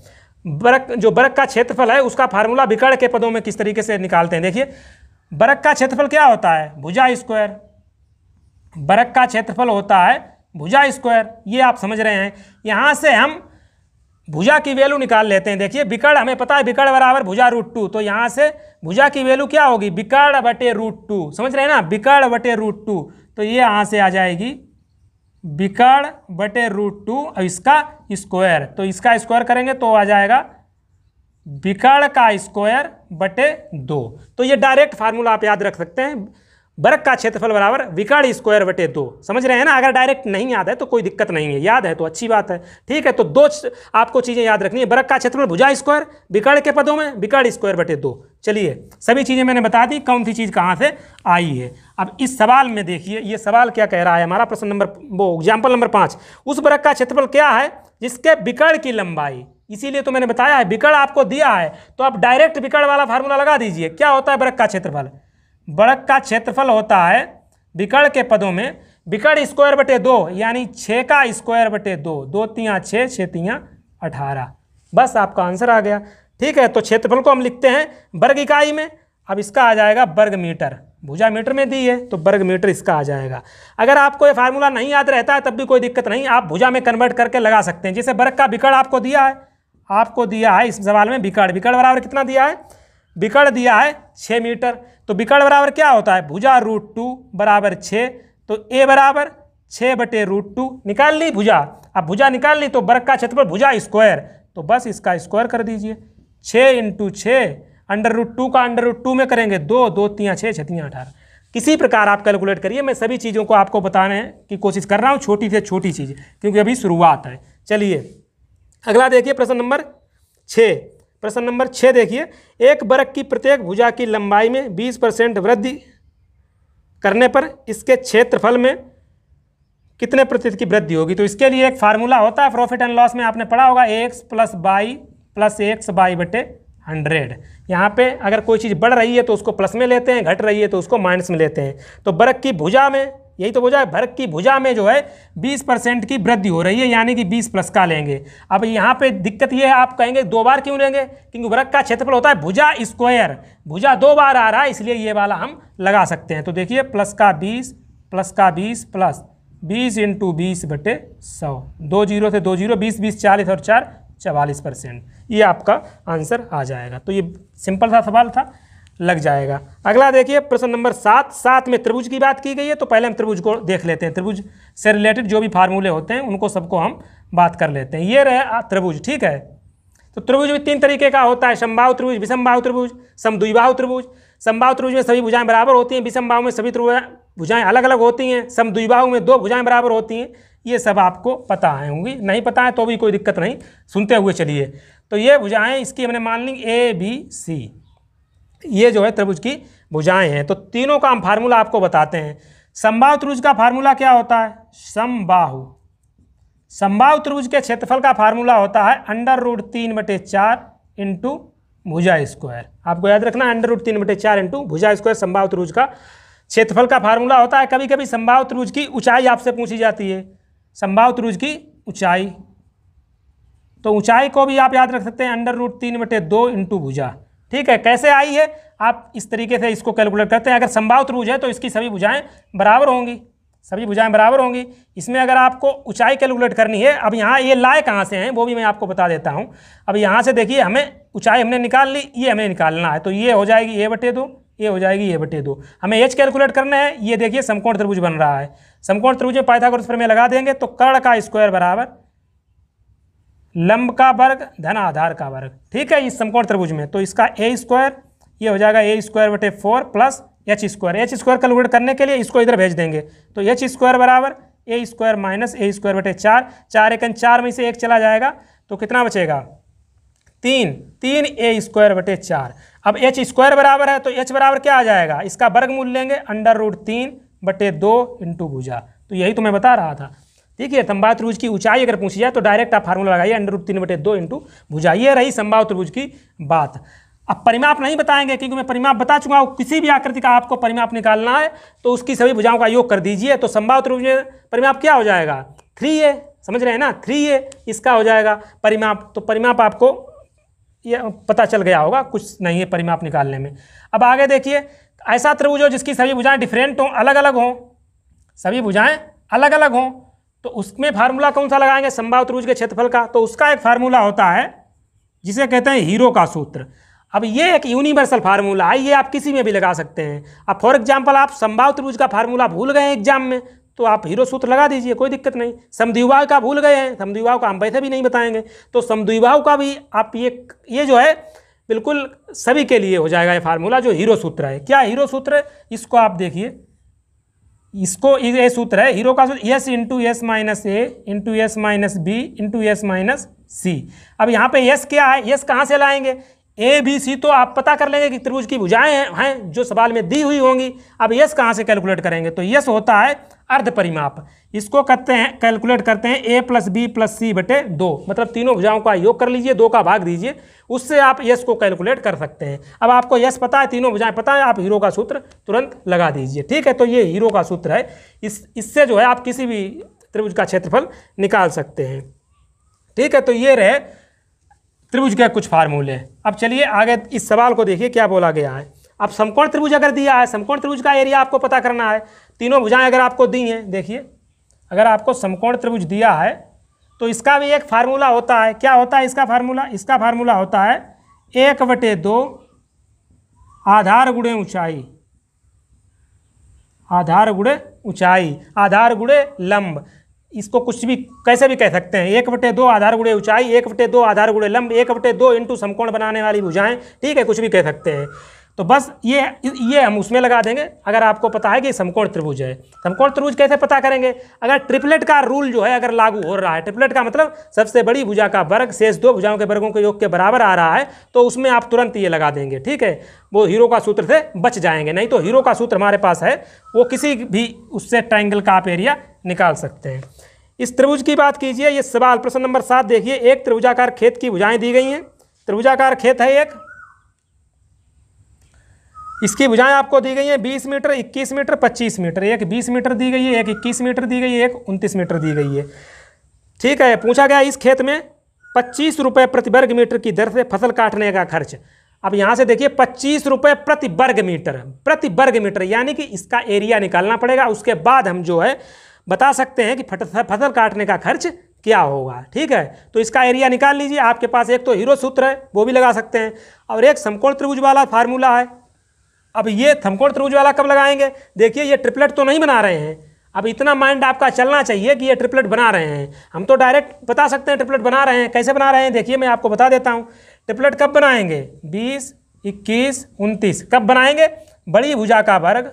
जो वर्ग का क्षेत्रफल है उसका फार्मूला विकर्ण के पदों में किस तरीके से निकालते हैं। देखिए वर्ग का क्षेत्रफल क्या होता है? भुजा स्क्वायर। वर्ग का क्षेत्रफल होता है भुजा स्क्वायर, ये आप समझ रहे हैं। यहाँ से हम भुजा की वैल्यू निकाल लेते हैं। देखिए विकर्ण हमें पता है विकर्ण बराबर भुजा रूट 2, तो यहाँ से भुजा की वैल्यू क्या होगी? विकर्ण बटे रूट 2, समझ रहे हैं ना? विकर्ण बटे रूट 2, तो ये यहाँ से आ जाएगी विकर्ण बटे रूट 2 और इसका स्क्वायर, तो इसका स्क्वायर करेंगे तो आ जाएगा विकर्ण का स्क्वायर बटे 2। तो ये डायरेक्ट फार्मूला आप याद रख सकते हैं, वर्ग का क्षेत्रफल बराबर विकर्ण स्क्वायर बटे 2, समझ रहे हैं ना? अगर डायरेक्ट नहीं याद है तो कोई दिक्कत नहीं है, याद है तो अच्छी बात है। ठीक है, तो दो आपको चीज़ें याद रखनी है, वर्ग का क्षेत्रफल भुजा स्क्वायर, विकर्ण के पदों में विकर्ण स्क्वायर बटे 2। चलिए सभी चीज़ें मैंने बता दी, कौन सी चीज़ कहाँ से आई है। अब इस सवाल में देखिए, ये सवाल क्या कह रहा है हमारा, प्रश्न नंबर एग्जाम्पल नंबर 5, उस वर्ग का क्षेत्रफल क्या है जिसके विकर्ण की लंबाई, इसीलिए तो मैंने बताया है विकर्ण आपको दिया है तो आप डायरेक्ट विकर्ण वाला फार्मूला लगा दीजिए। क्या होता है वर्ग का क्षेत्रफल? वर्ग का क्षेत्रफल होता है विकर्ण के पदों में विकर्ण स्क्वायर बटे 2, यानी 6 का स्क्वायर बटे 2, 2 तियाँ 6, 6 तियाँ 18, बस आपका आंसर आ गया। ठीक है, तो क्षेत्रफल को हम लिखते हैं वर्ग इकाई में, अब इसका आ जाएगा वर्ग मीटर, भुजा मीटर में दी है तो वर्ग मीटर इसका आ जाएगा। अगर आपको ये फार्मूला नहीं याद रहता है तब भी कोई दिक्कत नहीं, आप भुजा में कन्वर्ट करके लगा सकते हैं। जैसे वर्ग का विकर्ण आपको दिया है इस सवाल में, विकर्ण बराबर कितना दिया है? विकर्ण दिया है 6 मीटर, तो विकर्ण बराबर क्या होता है? भुजा रूट 2 बराबर 6, तो ए बराबर 6 बटे रूट 2 निकाल ली भुजा। अब भुजा निकाल ली तो वर्ग का क्षेत्रफल भुजा स्क्वायर, तो बस इसका स्क्वायर कर दीजिए, 6 × 6, अंडर रूट 2 का अंडर रूट 2 में करेंगे 2, 2 तियाँ 6, 6 तियाँ 18। किसी प्रकार आप कैलकुलेट करिए, मैं सभी चीज़ों को आपको बताने की कोशिश कर रहा हूँ, छोटी से छोटी चीज़, क्योंकि अभी शुरुआत है। चलिए अगला देखिए प्रश्न नंबर 6। प्रश्न नंबर 6 देखिए, एक वर्ग की प्रत्येक भुजा की लंबाई में 20% वृद्धि करने पर इसके क्षेत्रफल में कितने प्रतिशत की वृद्धि होगी? तो इसके लिए एक फार्मूला होता है, प्रॉफिट एंड लॉस में आपने पढ़ा होगा, x + y + x y बटे 100। यहाँ पे अगर कोई चीज़ बढ़ रही है तो उसको प्लस में लेते हैं, घट रही है तो उसको माइनस में लेते हैं। तो वर्ग की भुजा में, यही तो भुजा है, वर्ग की भुजा में जो है 20% की वृद्धि हो रही है, यानी कि 20 प्लस का लेंगे। अब यहाँ पे दिक्कत ये है, आप कहेंगे 2 बार क्यों लेंगे? क्योंकि वर्ग का क्षेत्रफल होता है भुजा स्क्वायर, भुजा 2 बार आ रहा है, इसलिए ये वाला हम लगा सकते हैं। तो देखिए प्लस का 20 प्लस का 20 प्लस 20 × 20 बटे 100, 2 0 से 2 0, 20 20 40 और 4 44%, ये आपका आंसर आ जाएगा। तो ये सिंपल सा सवाल था, लग जाएगा। अगला देखिए प्रश्न नंबर 7 में त्रिभुज की बात की गई है, तो पहले हम त्रिभुज को देख लेते हैं। त्रिभुज से रिलेटेड जो भी फार्मूले होते हैं उनको सबको हम बात कर लेते हैं। ये रहे त्रिभुज, ठीक है। तो त्रिभुज भी 3 तरीके का होता है, समबाहु त्रिभुज, विषमबाहु त्रिभुज, समद्विबाहु त्रिभुज। समबाहु त्रिभुज में सभी भुजाएं बराबर होती हैं, विषमबाहु में सभी भुजाएं अलग अलग होती हैं, समद्विबाहु में 2 भुजाएं बराबर होती हैं। ये सब आपको पता है होंगी, नहीं पता है तो भी कोई दिक्कत नहीं, सुनते हुए चलिए। तो ये भुजाएं, इसकी हमने मान ली ABC, ये जो है त्रिभुज की भुजाएं हैं। तो तीनों का हम फार्मूला आपको बताते हैं। समबाहु त्रिभुज का फार्मूला क्या होता है? समबाहु त्रिभुज के क्षेत्रफल का फार्मूला होता है √3/4 × भुजा स्क्वायर। आपको याद रखना, √3/4 × भुजा स्क्वायर समबाहु त्रिभुज का क्षेत्रफल का फार्मूला होता है। कभी कभी समबाहु त्रिभुज की ऊंचाई आपसे पूछी जाती है, समबाहु त्रिभुज की ऊंचाई, तो ऊंचाई को भी आप याद रख सकते हैं √3/2 इंटू भुजा। ठीक है, कैसे आई है आप इस तरीके से इसको कैलकुलेट करते हैं। अगर समबाहु त्रिभुज है तो इसकी सभी भुजाएं बराबर होंगी, सभी भुजाएं बराबर होंगी। इसमें अगर आपको ऊंचाई कैलकुलेट करनी है, अब यहाँ ये लाए कहाँ से हैं वो भी मैं आपको बता देता हूँ। अब यहाँ से देखिए, हमें ऊंचाई हमने निकाल ली, ये हमें निकालना है, तो ये हो जाएगी a/2, ये हो जाएगी a/2। हमें h कैलकुलेट करना है। ये देखिए समकोण त्रिभुज बन रहा है, समकोण त्रिभुज में पाइथागोरस प्रमेय लगा देंगे तो कर्ण का स्क्वायर बराबर लंब का वर्ग धन आधार का वर्ग। ठीक है, इस समकोण त्रिभुज में तो इसका a², ये हो जाएगा a²/4 plus h²। h² calculate करने के लिए इसको इधर भेज देंगे, तो h² बराबर a² माइनस a²/4, 4 × 4 में से 1 चला जाएगा तो कितना बचेगा 3 a²/4। अब h² बराबर है तो h बराबर क्या आ जाएगा, इसका वर्गमूल लेंगे √3/2 इंटू भुजा। तो यही तो मैं बता रहा था। ठीक है, समबाहु त्रिभुज की ऊंचाई अगर पूछी जाए तो डायरेक्ट आप फार्मूला लगाइए √3/2 इंटू भुजा। ये रही समबाहु त्रिभुज की बात। अब परिमाप नहीं बताएंगे क्योंकि मैं परिमाप बता चुका हूँ। किसी भी आकृति का आपको परिमाप निकालना है तो उसकी सभी भुजाओं का योग कर दीजिए, तो समबाहु त्रिभुज में परिमाप क्या हो जाएगा 3a, समझ रहे हैं ना, 3a इसका हो जाएगा परिमाप। तो परिमाप आपको ये पता चल गया होगा, कुछ नहीं है परिमाप निकालने में। अब आगे देखिए, ऐसा त्रिभुज हो जिसकी सभी भुजाएं डिफरेंट हों, अलग अलग हों, सभी भुजाएं अलग अलग हों, तो उसमें फार्मूला कौन सा लगाएंगे समबाहु त्रिभुज के क्षेत्रफल का। तो उसका एक फार्मूला होता है जिसे कहते हैं हीरो का सूत्र। अब ये एक यूनिवर्सल फार्मूला है, ये आप किसी में भी लगा सकते हैं। अब फॉर एग्जांपल आप समबाहु त्रिभुज का फार्मूला भूल गए एग्जाम में तो आप हीरो सूत्र लगा दीजिए, कोई दिक्कत नहीं। समद्विबाहु का भूल गए हैं, समद्विबाहु का हम वैसे भी नहीं बताएंगे, तो समद्विबाहु का भी आप ये जो है बिल्कुल सभी के लिए हो जाएगा ये फार्मूला जो हीरो सूत्र है। क्या हीरो सूत्र है, इसको आप देखिए, इसको ये सूत्र है हीरो का सूत्र, s into S minus A into S minus B into S minus C. अब यहाँ पे s क्या है, s कहाँ से लाएंगे, ए बी सी तो आप पता कर लेंगे कि त्रिभुज की भुजाएं हैं जो सवाल में दी हुई होंगी। अब यस कहाँ से कैलकुलेट करेंगे, तो यस होता है अर्ध परिमाप। इसको कहते हैं, कैलकुलेट करते हैं a + b + c/2, मतलब तीनों भुजाओं का योग कर लीजिए, 2 का भाग दीजिए, उससे आप यस को कैलकुलेट कर सकते हैं। अब आपको यस पता है, तीनों भुजाएं पता है, आप हीरो का सूत्र तुरंत लगा दीजिए। ठीक है, तो ये हीरो का सूत्र है, इससे जो है आप किसी भी त्रिभुज का क्षेत्रफल निकाल सकते हैं। ठीक है, तो ये रहे त्रिभुज के कुछ फार्मूले। अब चलिए आगे इस सवाल को देखिए क्या बोला गया है। अब समकोण त्रिभुज अगर दिया है, समकोण त्रिभुज का एरिया आपको पता करना है। तीनों भुजाएं अगर आपको दी हैं, देखिए अगर आपको समकोण त्रिभुज दिया है तो इसका भी एक फार्मूला होता है। क्या होता है इसका फार्मूला, इसका फार्मूला होता है 1/2 आधार गुणे ऊंचाई, आधार गुणे ऊंचाई, आधार गुणे लंब। इसको कुछ भी कैसे भी कह सकते हैं, 1/2 आधार गुणे ऊंचाई, 1/2 आधार गुणे लंब, 1/2 इंटू समकोण बनाने वाली भुजाएं। ठीक है, कुछ भी कह सकते हैं। तो बस ये हम उसमें लगा देंगे अगर आपको पता है कि समकोण त्रिभुज है। समकोण त्रिभुज कैसे पता करेंगे, अगर ट्रिपलेट का रूल जो है अगर लागू हो रहा है, ट्रिपलेट का मतलब सबसे बड़ी भुजा का वर्ग शेष 2 भुजाओं के वर्गों के योग के बराबर आ रहा है, तो उसमें आप तुरंत ये लगा देंगे। ठीक है, वो हीरो का सूत्र से बच जाएंगे। नहीं तो हीरो का सूत्र हमारे पास है, वो किसी भी उससे ट्राइंगल का आप एरिया निकाल सकते हैं। इस त्रिभुज की बात कीजिए, ये सवाल प्रश्न नंबर 7 देखिए। एक त्रिभुजाकार खेत की भुजाएं दी गई हैं, त्रिभुजाकार खेत है एक, इसकी भुजाएं आपको दी गई हैं 20 मीटर, 21 मीटर, 25 मीटर। एक 20 मीटर दी गई है, एक 21 मीटर दी गई है, एक 29 मीटर दी गई है। ठीक है, पूछा गया इस खेत में 25 रुपये प्रति वर्ग मीटर की दर से फसल काटने का खर्च। अब यहाँ से देखिए 25 रुपये प्रति वर्ग मीटर, प्रति वर्ग मीटर, यानी कि इसका एरिया निकालना पड़ेगा। उसके बाद हम जो है बता सकते हैं कि फसल काटने का खर्च क्या होगा। ठीक है, तो इसका एरिया निकाल लीजिए। आपके पास एक तो हीरो सूत्र है, वो भी लगा सकते हैं, और एक समकोण त्रिभुज वाला फार्मूला है। अब ये समकोण त्रिभुज वाला कब लगाएंगे, देखिए ये ट्रिपलेट तो नहीं बना रहे हैं। अब इतना माइंड आपका चलना चाहिए कि ये ट्रिपलेट बना रहे हैं। हम तो डायरेक्ट बता सकते हैं ट्रिपलेट बना रहे हैं। कैसे बना रहे हैं देखिए, मैं आपको बता देता हूँ। ट्रिपलेट कब बनाएंगे, 20, 21, 29 कब बनाएंगे, बड़ी भुजा का वर्ग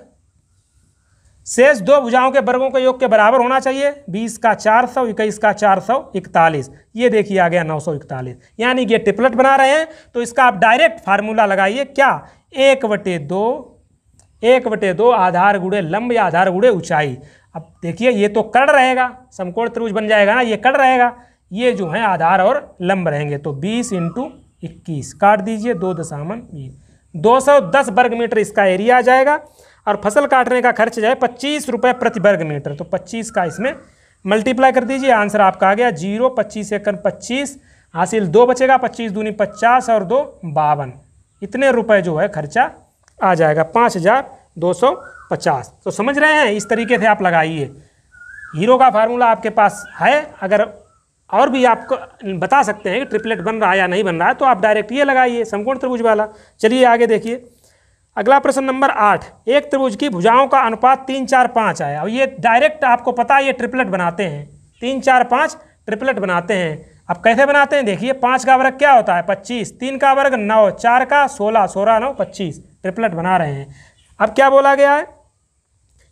शेष 2 भुजाओं के वर्गों के योग के बराबर होना चाहिए। 20 का 400, 21 का 441, ये देखिए आ गया 941। यानी कि ये ट्रिपलेट बना रहे हैं, तो इसका आप डायरेक्ट फार्मूला लगाइए। क्या, 1/2 आधार गुणे लंब या आधार गुणे ऊंचाई। अब देखिए ये तो कर्ण रहेगा, समकोण त्रिभुज बन जाएगा ना, ये कर्ण रहेगा, ये जो है आधार और लंब रहेंगे। तो 20 × 21 काट दीजिए, 2.20, 210 वर्ग मीटर इसका एरिया आ जाएगा। और फसल काटने का खर्च जो है 25 रुपये प्रति वर्ग मीटर, तो 25 का इसमें मल्टीप्लाई कर दीजिए, आंसर आपका आ गया 0, 25 × 25 हासिल 2 बचेगा, 25 दूनी 50 और 2 52, इतने रुपए जो है खर्चा आ जाएगा 5250। तो समझ रहे हैं, इस तरीके से आप लगाइए। हीरो का फार्मूला आपके पास है, अगर और भी आपको बता सकते हैं कि ट्रिपलेट बन रहा है या नहीं बन रहा है तो आप डायरेक्ट ये लगाइए समकोण त्रिभुज वाला। चलिए आगे देखिए, अगला प्रश्न नंबर 8। एक त्रिभुज की भुजाओं का अनुपात 3 4 5 है। और ये डायरेक्ट आपको पता है ये ट्रिपलेट बनाते हैं, 3 4 5 ट्रिपलेट बनाते हैं। अब कैसे बनाते हैं देखिए, 5 का वर्ग क्या होता है 25, 3 का वर्ग 9, 4 का 16, 16 9 25, ट्रिपलेट बना रहे हैं। अब क्या बोला गया है,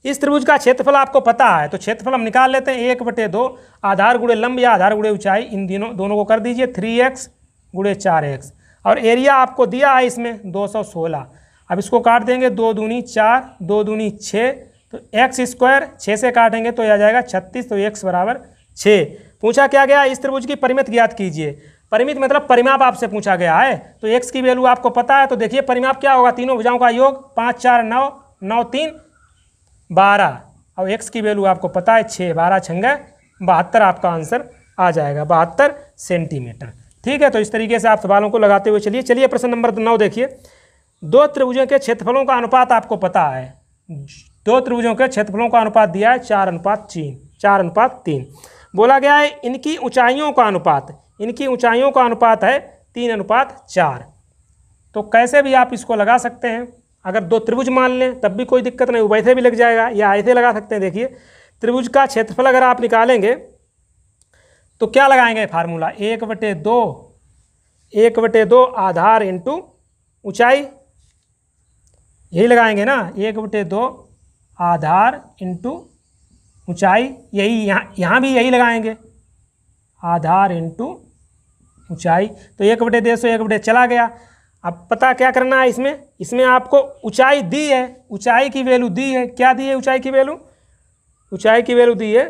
इस त्रिभुज का क्षेत्रफल आपको पता है तो क्षेत्रफल हम निकाल लेते हैं 1/2 आधार गुणे लंब या आधार गुणे ऊंचाई, इन दोनों को कर दीजिए 3x गुणे 4x, और एरिया आपको दिया है इसमें 216। अब इसको काट देंगे, 2 दूनी 4, 2 दूनी 6, तो x स्क्वायर 6 से काटेंगे तो यह आ जाएगा 36, तो x बराबर 6। पूछा क्या गया, इस त्रिभुज की परिमित ज्ञात कीजिए। परिमित मतलब परिमाप आपसे पूछा गया है, तो x की वैल्यू आपको पता है, तो देखिए परिमाप क्या होगा, तीनों भुजाओं का योग 5 4 9, 9 3 12, और x की वैल्यू आपको पता है 6, 12 छंगा 72 आपका आंसर आ जाएगा, 72 सेंटीमीटर। ठीक है, तो इस तरीके से आप सवालों को लगाते हुए चलिए प्रश्न नंबर 9 देखिए। 2 त्रिभुजों के क्षेत्रफलों का अनुपात आपको पता है, 2 त्रिभुजों के क्षेत्रफलों का अनुपात दिया है 4:3। बोला गया है इनकी ऊंचाइयों का अनुपात, इनकी ऊंचाइयों का अनुपात है 3:4। तो कैसे भी आप इसको लगा सकते हैं, अगर 2 त्रिभुज मान लें तब भी कोई दिक्कत नहीं, वैसे भी लग जाएगा या ऐसे लगा सकते हैं। देखिए त्रिभुज का क्षेत्रफल अगर आप निकालेंगे तो क्या लगाएंगे फार्मूला, 1/2 आधार इंटू ऊंचाई, यही लगाएंगे ना, 1/2 आधार इंटू ऊंचाई, यही यहाँ भी यही लगाएंगे, आधार इंटू ऊंचाई। तो 1/2 से 1/2 चला गया। अब पता क्या करना है इसमें आपको ऊंचाई दी है, ऊंचाई की वैल्यू दी है, क्या दी है ऊंचाई की वैल्यू, ऊंचाई की वैल्यू दी है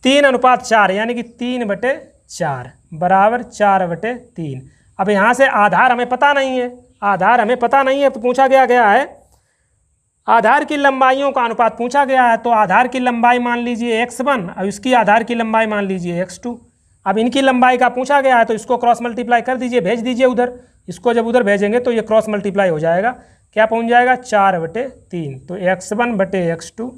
3:4, यानी कि 3/4 बराबर 4/3। अब यहाँ से आधार हमें पता नहीं है, आधार हमें पता नहीं है, तो पूछा गया है आधार की लंबाइयों का अनुपात पूछा गया है, तो आधार की लंबाई मान लीजिए x1 और इसकी आधार की लंबाई मान लीजिए x2। अब इनकी लंबाई का पूछा गया है तो इसको क्रॉस मल्टीप्लाई कर दीजिए, भेज दीजिए उधर, इसको जब उधर भेजेंगे तो ये क्रॉस मल्टीप्लाई हो जाएगा, क्या पहुंच जाएगा 4/3, तो x1/x2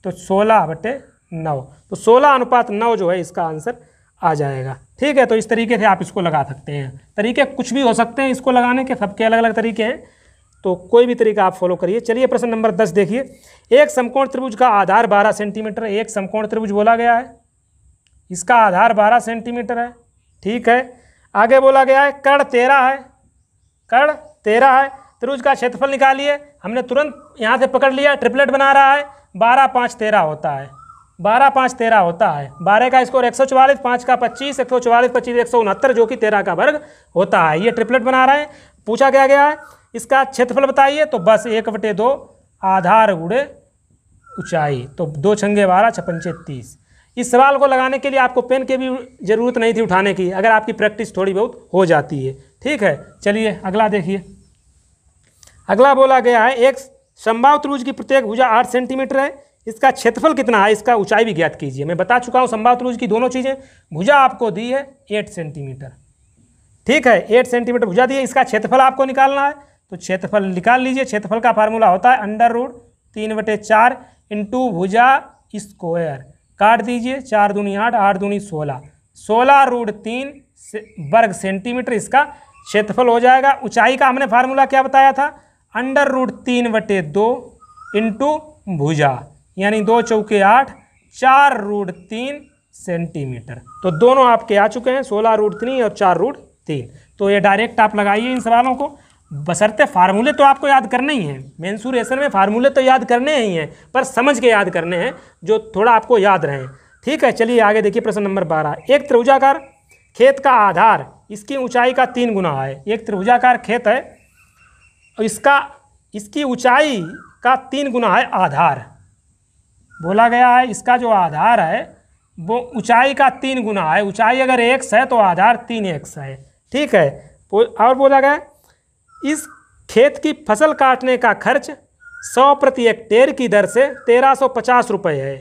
तो 16/9, तो 16:9 जो है इसका आंसर आ जाएगा। ठीक है, तो इस तरीके से आप इसको लगा सकते हैं। तरीके कुछ भी हो सकते हैं इसको लगाने के, सबके अलग अलग तरीके हैं, तो कोई भी तरीका आप फॉलो करिए। चलिए प्रश्न नंबर 10 देखिए। एक समकोण त्रिभुज का आधार 12 सेंटीमीटर, एक समकोण त्रिभुज बोला गया है, इसका आधार 12 सेंटीमीटर है। ठीक है, आगे बोला गया है कर्ण 13 है, कर्ण 13 है, त्रिभुज का क्षेत्रफल निकालिए। हमने तुरंत यहाँ से पकड़ लिया, ट्रिपलेट बना रहा है, 12 5 13 होता है, 12 5 13 होता है, 12 का स्कोर 144, 5 का 25, 144 25 169 जो कि 13 का वर्ग होता है। ये ट्रिपलेट बना रहे हैं। पूछा क्या गया है इसका क्षेत्रफल बताइए, तो बस 1/2 आधार गुणे ऊंचाई, तो 2 छंगे 12 छप्पन 30। इस सवाल को लगाने के लिए आपको पेन की भी जरूरत नहीं थी उठाने की, अगर आपकी प्रैक्टिस थोड़ी बहुत हो जाती है। ठीक है, चलिए अगला देखिए। अगला बोला गया है एक समबाहु त्रिभुज की प्रत्येक भुजा 8 सेंटीमीटर है, इसका क्षेत्रफल कितना है, इसका ऊंचाई भी ज्ञात कीजिए। मैं बता चुका हूँ समबाहु त्रिभुज की दोनों चीज़ें। भुजा आपको दी है 8 सेंटीमीटर, ठीक है, 8 सेंटीमीटर भुजा दी है, इसका क्षेत्रफल आपको निकालना है, तो क्षेत्रफल निकाल लीजिए। क्षेत्रफल का फार्मूला होता है √3/4 इंटू भुजा स्क्वायर, काट दीजिए, 4 दूनी 8, 8 दूनी 16, 16√3 वर्ग सेंटीमीटर इसका क्षेत्रफल हो जाएगा। ऊंचाई का हमने फार्मूला क्या बताया था, √3/2 इंटू भुजा, यानी 2 चौके 8, 4√3 सेंटीमीटर। तो दोनों आपके आ चुके हैं, 16√3 और 4√3। तो ये डायरेक्ट आप लगाइए इन सवालों को, बशर्ते फार्मूले तो आपको याद करने ही हैं। मेंसुरेशन में फार्मूले तो याद करने ही हैं, पर समझ के याद करने हैं जो थोड़ा आपको याद रहें। ठीक है, चलिए आगे देखिए प्रश्न नंबर 12। एक त्रिभुजाकार खेत का आधार इसकी ऊंचाई का 3 गुना है। एक त्रिभुजाकार खेत है और इसकी ऊंचाई का 3 गुना है आधार। बोला गया है इसका जो आधार है वो ऊंचाई का 3 गुना है। ऊंचाई अगर x है तो आधार 3x है। ठीक है, और बोला गया इस खेत की फसल काटने का खर्च 100 प्रति हेक्टेयर की दर से 1350 रुपये है।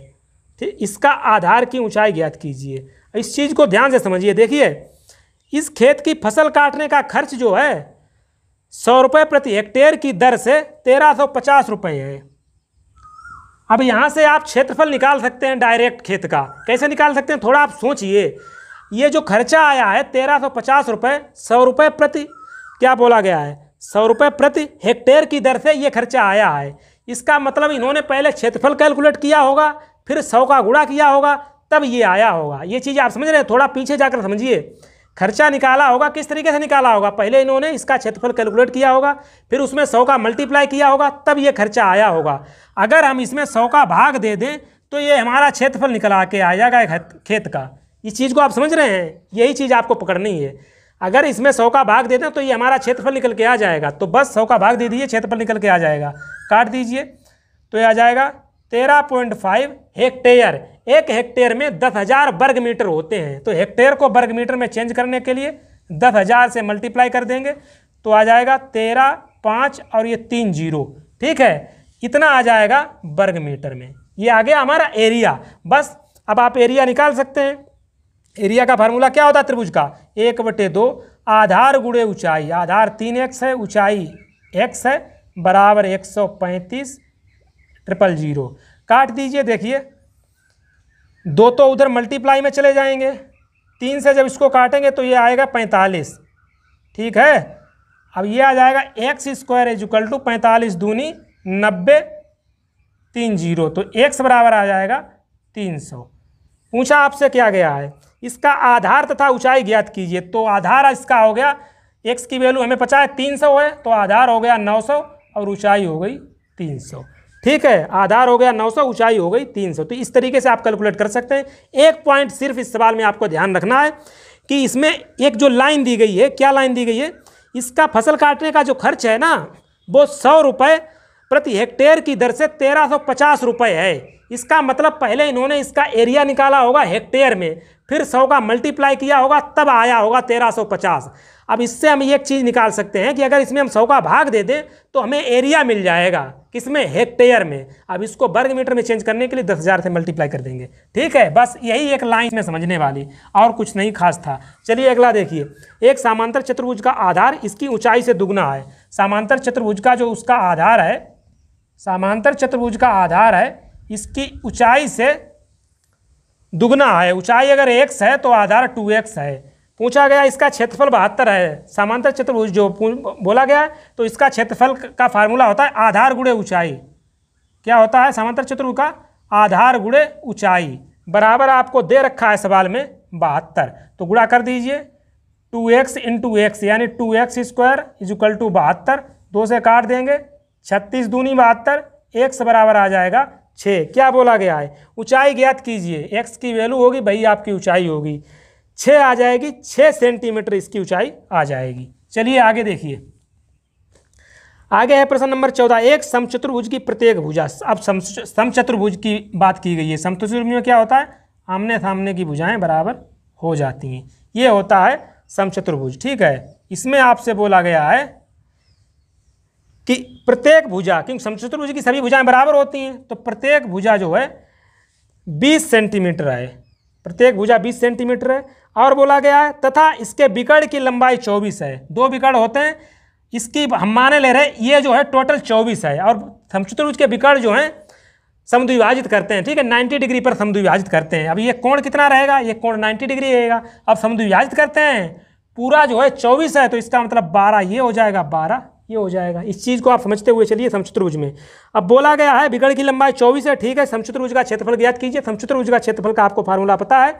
ठीक, इसका आधार की ऊंचाई ज्ञात कीजिए। इस चीज़ को ध्यान से समझिए। देखिए इस खेत की फसल काटने का खर्च जो है 100 रुपये प्रति हेक्टेयर की दर से 1350 रुपये है। अब यहाँ से आप क्षेत्रफल निकाल सकते हैं डायरेक्ट खेत का। कैसे निकाल सकते हैं, थोड़ा आप सोचिए। ये जो खर्चा आया है 1350 रुपये, 100 रुपये प्रति, क्या बोला गया है, 100 रुपये प्रति हेक्टेयर की दर से ये खर्चा आया है। इसका मतलब इन्होंने पहले क्षेत्रफल कैलकुलेट किया होगा, फिर 100 का गुणा किया होगा, तब ये आया होगा। ये चीज़ आप समझ रहे हैं, थोड़ा पीछे जाकर समझिए। खर्चा निकाला होगा, किस तरीके से निकाला होगा, पहले इन्होंने इसका क्षेत्रफल कैलकुलेट किया होगा, फिर उसमें 100 का मल्टीप्लाई किया होगा, तब ये खर्चा आया होगा। अगर हम इसमें 100 का भाग दे दें तो ये हमारा क्षेत्रफल निकल आके आ जाएगा खेत का। इस चीज़ को आप समझ रहे हैं, यही चीज़ आपको पकड़नी है। अगर इसमें 100 का भाग दे दें तो ये हमारा क्षेत्रफल निकल के आ जाएगा। तो बस 100 का भाग दे दीजिए, क्षेत्रफल निकल के आ जाएगा। काट दीजिए तो ये आ जाएगा 13.5 हेक्टेयर। एक हेक्टेयर में 10,000 वर्ग मीटर होते हैं। तो हेक्टेयर को वर्ग मीटर में चेंज करने के लिए 10,000 से मल्टीप्लाई कर देंगे तो आ जाएगा 13, 5 और ये 3 0, ठीक है, इतना आ जाएगा वर्ग मीटर में। ये आ गया हमारा एरिया। बस अब आप एरिया निकाल सकते हैं। एरिया का फार्मूला क्या होता है त्रिभुज का, 1/2 आधार गुणे ऊंचाई। आधार 3x है, ऊंचाई x है, बराबर 135 000। काट दीजिए। देखिए 2 तो उधर मल्टीप्लाई में चले जाएंगे, 3 से जब इसको काटेंगे तो ये आएगा 45, ठीक है। अब ये आ जाएगा x² = 45 दूनी 90 30, तो x बराबर आ जाएगा 300। पूछा आपसे क्या गया है, इसका आधार तथा ऊंचाई ज्ञात कीजिए। तो आधार इसका हो गया, x की वैल्यू हमें पता है 300 है, तो आधार हो गया 900 और ऊंचाई हो गई 300, ठीक है। आधार हो गया 900, ऊंचाई हो गई 300। तो इस तरीके से आप कैलकुलेट कर सकते हैं। एक पॉइंट सिर्फ इस सवाल में आपको ध्यान रखना है कि इसमें एक जो लाइन दी गई है, क्या लाइन दी गई है, इसका फसल काटने का जो खर्च है ना वो 100 रुपये प्रति हेक्टेयर की दर से 1350 रुपये है। इसका मतलब पहले इन्होंने इसका एरिया निकाला होगा हेक्टेयर में, फिर 100 का मल्टीप्लाई किया होगा, तब आया होगा 1350। अब इससे हम एक चीज़ निकाल सकते हैं कि अगर इसमें हम 100 का भाग दे दें तो हमें एरिया मिल जाएगा, किसमें, हेक्टेयर में। अब इसको वर्ग मीटर में चेंज करने के लिए 10,000 से मल्टीप्लाई कर देंगे, ठीक है। बस यही एक लाइन में समझने वाली, और कुछ नहीं खास था। चलिए अगला देखिए। एक समांतर चतुर्भुज का आधार इसकी ऊंचाई से दुगना है। समांतर चतुर्भुज का जो उसका आधार है, समांतर चतुर्भुज का आधार है इसकी ऊंचाई से दुगना है। ऊंचाई अगर x है तो आधार 2x है। पूछा गया इसका क्षेत्रफल 72 है। समांतर चतुर्भुज जो बोला गया है तो इसका क्षेत्रफल का फार्मूला होता है आधार गुणे ऊंचाई। क्या होता है समांतर चतुर्भुज का, आधार गुणे ऊंचाई, बराबर आपको दे रखा है सवाल में 72। तो गुणा कर दीजिए 2x × x यानी 2x² = 72। 2 से काट देंगे, 36 दूनी 72, x बराबर आ जाएगा 6। क्या बोला गया है, ऊंचाई ज्ञात कीजिए। x की वैल्यू होगी भाई आपकी ऊंचाई होगी 6 आ जाएगी, 6 सेंटीमीटर इसकी ऊंचाई आ जाएगी। चलिए आगे देखिए। आगे है प्रश्न नंबर 14। एक समचतुर्भुज की प्रत्येक भुजा। अब समचतुर्भुज की बात की गई है। समचतुर्भुज में क्या होता है, आमने सामने की भुजाएं बराबर हो जाती हैं, ये होता है समचतुर्भुज, ठीक है। इसमें आपसे बोला गया है कि प्रत्येक भुजा, क्योंकि समचतुर्भुज की सभी भुजाएं बराबर होती हैं, तो प्रत्येक भुजा जो है 20 सेंटीमीटर है। प्रत्येक भुजा 20 सेंटीमीटर है। और बोला गया है तथा इसके विकर्ण की लंबाई 24 है। 2 विकर्ण होते हैं, इसकी हम माने ले रहे हैं ये जो है टोटल 24 है। और समचतुर्भुज के विकर्ण जो हैं समद्विभाजित करते हैं, ठीक है, 90 डिग्री पर समद्विभाजित करते हैं। अब ये कोण कितना रहेगा, ये कोण 90 डिग्री रहेगा। अब समद्विभाजित करते हैं, पूरा जो है 24 है, तो इसका मतलब 12 ये हो जाएगा, 12 ये हो जाएगा। इस चीज़ को आप समझते हुए चलिए समचतुर्भुज में। अब बोला गया है विकर्ण की लंबाई 24 है, ठीक है। समचतुर्भुज का क्षेत्रफल ज्ञात कीजिए। समचतुर्भुज का क्षेत्रफल का आपको फार्मूला पता है,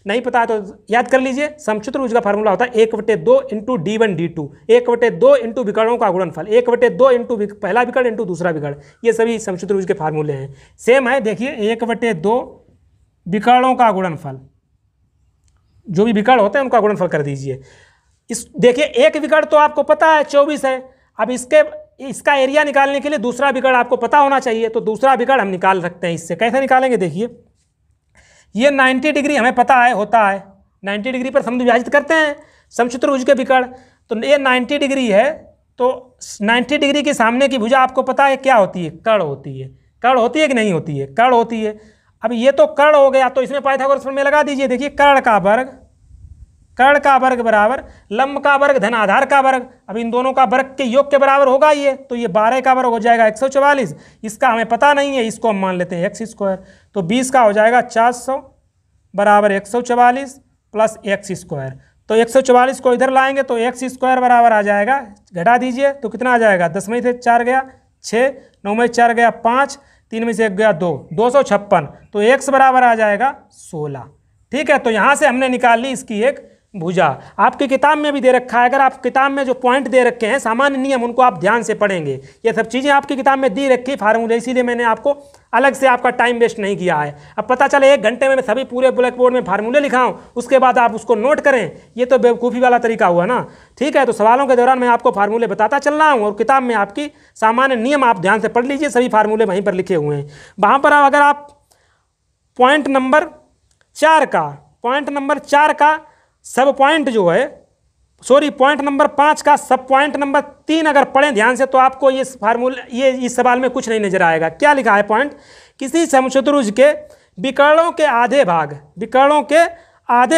नहीं पता है तो याद कर लीजिए। समचतुर्भुज का फार्मूला होता है 1/2 × d1 d2, 1/2 × विकर्णों का गुणनफल, 1/2 × पहला विकर्ण × दूसरा विकर्ण। ये सभी समचतुर्भुज के फार्मूले हैं, सेम है। देखिए 1/2 विकर्णों का गुणनफल, जो भी विकर्ण होते हैं उनका गुणनफल कर दीजिए। इस देखिए एक विकर्ण तो आपको पता है 24 है। अब इसका एरिया निकालने के लिए दूसरा विकर्ण आपको पता होना चाहिए, तो दूसरा विकर्ण हम निकाल सकते हैं। इससे कैसे निकालेंगे, देखिए ये 90 डिग्री हमें पता है होता है, 90 डिग्री पर समद्विभाजित करते हैं समचतुर्भुज के विकर्ण। तो ये 90 डिग्री है, तो 90 डिग्री के सामने की भुजा आपको पता है क्या होती है, कर्ण होती है। कर्ण होती है कि नहीं होती है, कर्ण होती है। अब ये तो कर्ण हो गया, तो इसमें पाइथागोरस प्रमेय लगा दीजिए। देखिए कर्ण का वर्ग कर्ण का वर्ग बराबर लंब का वर्ग धन आधार का वर्ग। अब इन दोनों का वर्ग के योग के बराबर होगा ये, तो ये 12 का वर्ग हो जाएगा 144। इसका हमें पता नहीं है, इसको हम मान लेते हैं एक्स स्क्वायर। तो 20 का हो जाएगा 400 बराबर 144 प्लस एक्स स्क्वायर। तो 144 को इधर लाएंगे तो एक्स स्क्वायर बराबर आ जाएगा, घटा दीजिए तो कितना आ जाएगा, 10 में से 4 गया 6, 9 में 4 गया 5, 3 में से 1 गया 2, 256। तो एक्स बराबर आ जाएगा 16। ठीक है, तो यहाँ से हमने निकाल ली इसकी एक भुजा। आपकी किताब में भी दे रखा है, अगर आप किताब में जो पॉइंट दे रखे हैं सामान्य नियम, उनको आप ध्यान से पढ़ेंगे। ये सब चीज़ें आपकी किताब में दी रखी फार्मूले, इसीलिए मैंने आपको अलग से आपका टाइम वेस्ट नहीं किया है। अब पता चले 1 घंटे में मैं सभी पूरे ब्लैक बोर्ड में फार्मूले लिखाऊं, उसके बाद आप उसको नोट करें, ये तो बेवकूफ़ी वाला तरीका हुआ ना। ठीक है, तो सवालों के दौरान मैं आपको फार्मूले बताता चल रहा हूँ और किताब में आपकी सामान्य नियम आप ध्यान से पढ़ लीजिए, सभी फार्मूले वहीं पर लिखे हुए हैं। वहाँ पर अगर आप पॉइंट नंबर 4 का सब पॉइंट जो है, पॉइंट नंबर 5 का सब पॉइंट नंबर 3 अगर पढ़ें ध्यान से, तो आपको ये फार्मूला इस सवाल में कुछ नहीं नजर आएगा। क्या लिखा है पॉइंट, किसी समचतुर्भुज के विकर्णों के आधे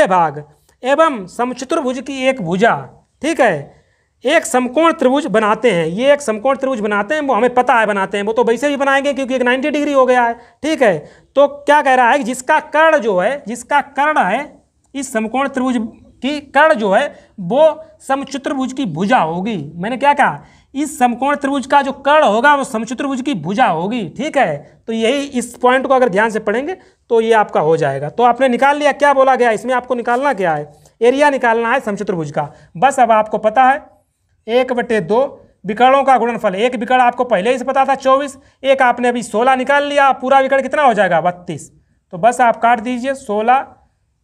भाग एवं समचतुर्भुज की एक भुजा, ठीक है, एक समकोण त्रिभुज बनाते हैं। ये एक समकोण त्रिभुज बनाते हैं, वो हमें पता है बनाते हैं, वो तो वैसे भी बनाएंगे क्योंकि एक 90 डिग्री हो गया है। ठीक है, तो क्या कह रहा है कि जिसका कर्ण है इस समकोण त्रिभुज की कर्ण जो है वो समचतुर्भुज की भुजा होगी। मैंने क्या कहा, इस समकोण त्रिभुज का जो कर्ण होगा वो समचतुर्भुज की भुजा होगी। ठीक है, तो यही इस पॉइंट को अगर ध्यान से पढ़ेंगे तो ये आपका हो जाएगा। तो आपने निकाल लिया, क्या बोला गया इसमें, आपको निकालना क्या है, एरिया निकालना है समचतुर्भुज का। बस अब आपको पता है 1/2 विकर्णों का गुणनफल। एक विकर्ण आपको पहले ही से पता था 24, एक आपने अभी 16 निकाल लिया, पूरा विकर्ण कितना हो जाएगा 32। तो बस आप काट दीजिए, 16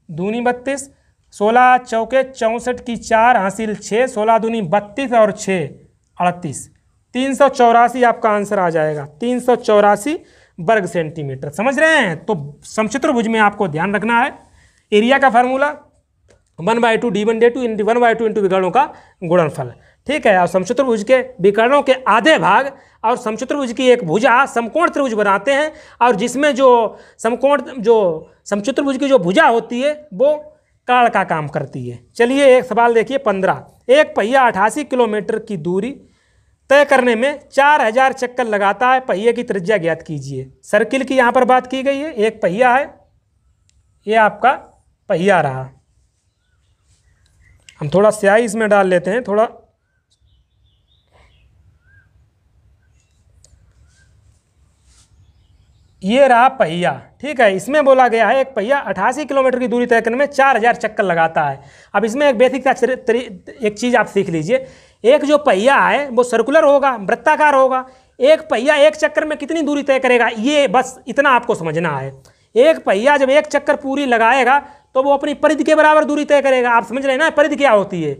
दूनी 32, 16 चौके 64 की 4 हासिल 6, 16 दूनी 32 और 6 38, 384 आपका आंसर आ जाएगा, 384 वर्ग सेंटीमीटर। समझ रहे हैं। तो समचतुर्भुज में आपको ध्यान रखना है एरिया का फार्मूला 1/2 d1d2 × 1/2 इंटू विकर्णों का गुणनफल। ठीक है, और समचतुर्भुज के विकर्णों के आधे भाग और समचतुर्भुज की एक भुजा समकोण त्रिभुज बनाते हैं, और जिसमें जो समचतुर्भुज की जो भुजा होती है वो कर्ण का काम करती है। चलिए एक सवाल देखिए 15। एक पहिया 88 किलोमीटर की दूरी तय करने में 4000 चक्कर लगाता है, पहिए की त्रिज्या ज्ञात कीजिए। सर्किल की यहाँ पर बात की गई है, एक पहिया है, ये आपका पहिया रहा। हम थोड़ा स्याही इसमें डाल लेते हैं, थोड़ा ये रहा पहिया। ठीक है, इसमें बोला गया है एक पहिया 88 किलोमीटर की दूरी तय करने में 4000 चक्कर लगाता है। अब इसमें एक बेसिक एक चीज़ आप सीख लीजिए, एक जो पहिया है वो सर्कुलर होगा, वृत्ताकार होगा। एक पहिया एक चक्कर में कितनी दूरी तय करेगा, ये बस इतना आपको समझना है। एक पहिया जब एक चक्कर पूरी लगाएगा तो वो अपनी परिधि के बराबर दूरी तय करेगा। आप समझ रहे हैं ना, परिधि क्या होती है,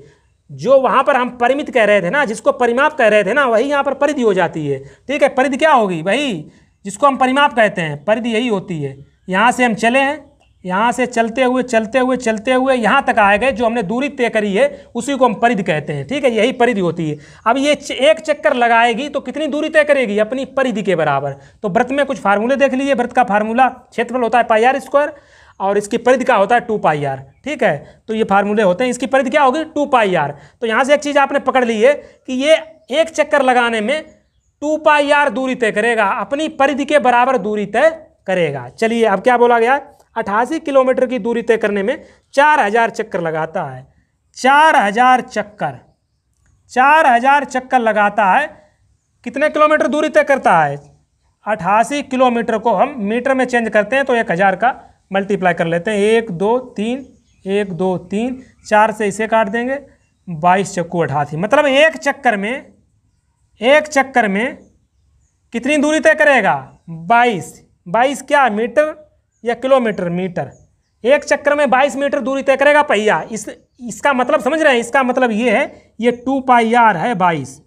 जो वहाँ पर हम परिमित कह रहे थे ना, जिसको परिमाप कह रहे थे ना, वही यहाँ पर परिधि हो जाती है। ठीक है, परिधि क्या होगी भाई, जिसको हम परिमाप कहते हैं, परिधि यही होती है। यहाँ से हम चले हैं, यहाँ से चलते हुए यहाँ तक आए गए, जो हमने दूरी तय करी है उसी को हम परिधि कहते हैं। ठीक है, यही परिधि होती है। अब ये एक चक्कर लगाएगी तो कितनी दूरी तय करेगी, अपनी परिधि के बराबर। तो वृत्त में कुछ फार्मूले देख लीजिए। वृत्त का फार्मूला क्षेत्रफल होता है πr² और इसकी परिधि का होता है 2πr। ठीक है, तो ये फार्मूले होते हैं। इसकी परिधि क्या होगी 2πr। तो यहाँ से एक चीज़ आपने पकड़ ली है कि ये एक चक्कर लगाने में 2πr दूरी तय करेगा, अपनी परिधि के बराबर दूरी तय करेगा। चलिए अब क्या बोला गया है, 88 किलोमीटर की दूरी तय करने में 4000 चक्कर लगाता है। 4000 चक्कर लगाता है, कितने किलोमीटर दूरी तय करता है, 88 किलोमीटर को हम मीटर में चेंज करते हैं तो 1000 का मल्टीप्लाई कर लेते हैं। 1 2 3 1 2 3 4 से इसे काट देंगे, 22 चक्कू 88। मतलब एक चक्कर में कितनी दूरी तय करेगा, 22 क्या मीटर या किलोमीटर, मीटर। एक चक्कर में 22 मीटर दूरी तय करेगा पहिया। इसका मतलब समझ रहे हैं, इसका मतलब ये है, ये 2πr है 22,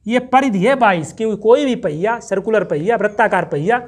ये परिधि है 22, क्योंकि कोई भी पहिया, सर्कुलर पहिया, वृत्ताकार पहिया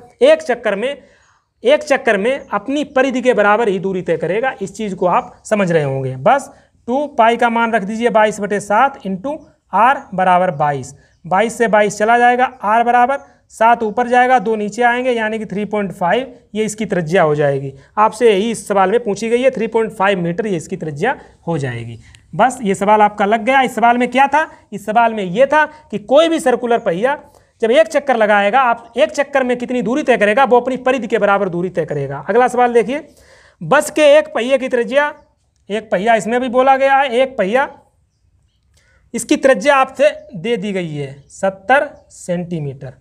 एक चक्कर में अपनी परिधि के बराबर ही दूरी तय करेगा। इस चीज़ को आप समझ रहे होंगे। बस 2π का मान रख दीजिए 22/7 इंटू r बराबर 22, 22 से 22 चला जाएगा, r बराबर 7 ऊपर जाएगा, 2 नीचे आएंगे, यानी कि 3.5 ये इसकी त्रिज्या हो जाएगी। आपसे यही इस सवाल में पूछी गई है, 3.5 मीटर ये इसकी त्रिज्या हो जाएगी। बस ये सवाल आपका लग गया। इस सवाल में क्या था? इस सवाल में ये था कि कोई भी सर्कुलर पहिया जब एक चक्कर लगाएगा, आप एक चक्कर में कितनी दूरी तय करेगा, वो अपनी परिधि के बराबर दूरी तय करेगा। अगला सवाल देखिए, बस के एक पहिए की त्रिज्या, एक पहिया इसमें भी बोला गया है, एक पहिया इसकी त्रिज्या आपसे दे दी गई है 70 सेंटीमीटर।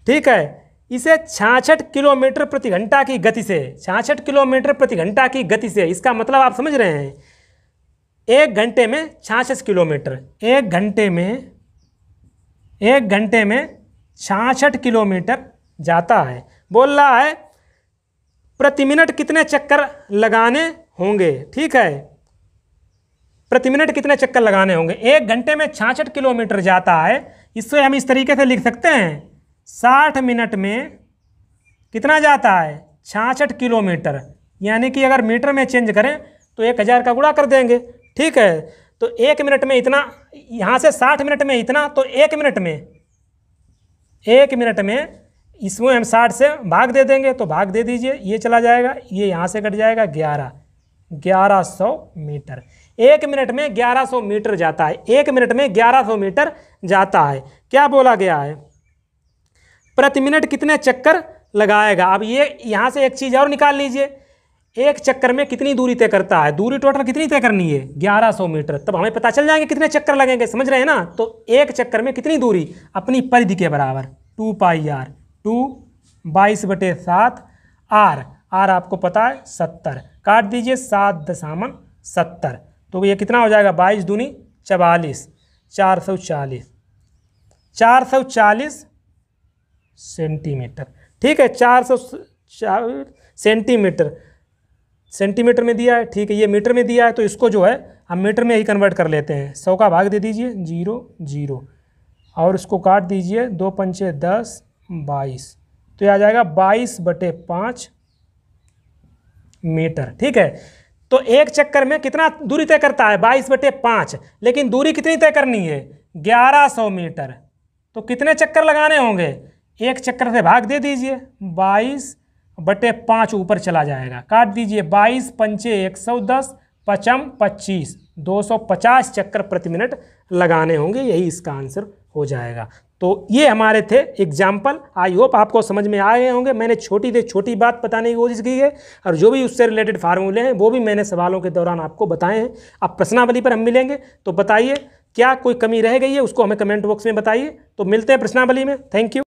ठीक है, इसे 66 किलोमीटर प्रति घंटा की गति से, 66 किलोमीटर प्रति घंटा की गति से, इसका मतलब आप समझ रहे हैं, एक घंटे में 66 किलोमीटर, एक घंटे में 66 किलोमीटर जाता है। बोल रहा है प्रति मिनट कितने चक्कर लगाने होंगे। ठीक है, प्रति मिनट कितने चक्कर लगाने होंगे। एक घंटे में 66 किलोमीटर जाता है, इससे हम इस तरीके से लिख सकते हैं 60 मिनट में कितना जाता है, 66 किलोमीटर, यानी कि अगर मीटर में चेंज करें तो 1000 का गुणा कर देंगे। ठीक है, तो एक मिनट में इतना, यहाँ से 60 मिनट में इतना, तो एक मिनट में इसमें हम 60 से भाग दे देंगे, तो भाग दे दीजिए, ये चला जाएगा, ये यहाँ से कट जाएगा, 1100 मीटर। एक मिनट में 1100 मीटर जाता है, एक मिनट में 1100 मीटर जाता है। क्या बोला गया है, प्रति मिनट कितने चक्कर लगाएगा। अब ये यहाँ से एक चीज़ और निकाल लीजिए, एक चक्कर में कितनी दूरी तय करता है, दूरी टोटल कितनी तय करनी है, 1100 मीटर। तब हमें पता चल जाएंगे कितने चक्कर लगेंगे, समझ रहे हैं ना। तो एक चक्कर में कितनी दूरी, अपनी परिधि के बराबर 2πr, 2 22/7 r आपको पता है 70, काट दीजिए 7.70, तो ये कितना हो जाएगा, 22 दूनी 44, 440 सेंटीमीटर। ठीक है, 440 सेंटीमीटर में दिया है। ठीक है, ये मीटर में दिया है, तो इसको जो है हम मीटर में ही कन्वर्ट कर लेते हैं। 100 का भाग दे दीजिए, 0 और इसको काट दीजिए, 2 पंचे 10, 22, तो ये आ जाएगा 22/5 मीटर। ठीक है, तो एक चक्कर में कितना दूरी तय करता है, 22/5, लेकिन दूरी कितनी तय करनी है, 1100 मीटर। तो कितने चक्कर लगाने होंगे, एक चक्कर से भाग दे दीजिए, 22/5 ऊपर चला जाएगा, काट दीजिए, 22 पंचे 110, 5 25, 250 चक्कर प्रति मिनट लगाने होंगे। यही इसका आंसर हो जाएगा। तो ये हमारे थे एग्जाम्पल। आई होप आपको समझ में आ गए होंगे। मैंने छोटी से छोटी बात बताने की कोशिश की है, और जो भी उससे रिलेटेड फार्मूले हैं वो भी मैंने सवालों के दौरान आपको बताए हैं। अब प्रश्नावली पर हम मिलेंगे, तो बताइए क्या कोई कमी रह गई है, उसको हमें कमेंट बॉक्स में बताइए। तो मिलते हैं प्रश्नावली में। Thank you.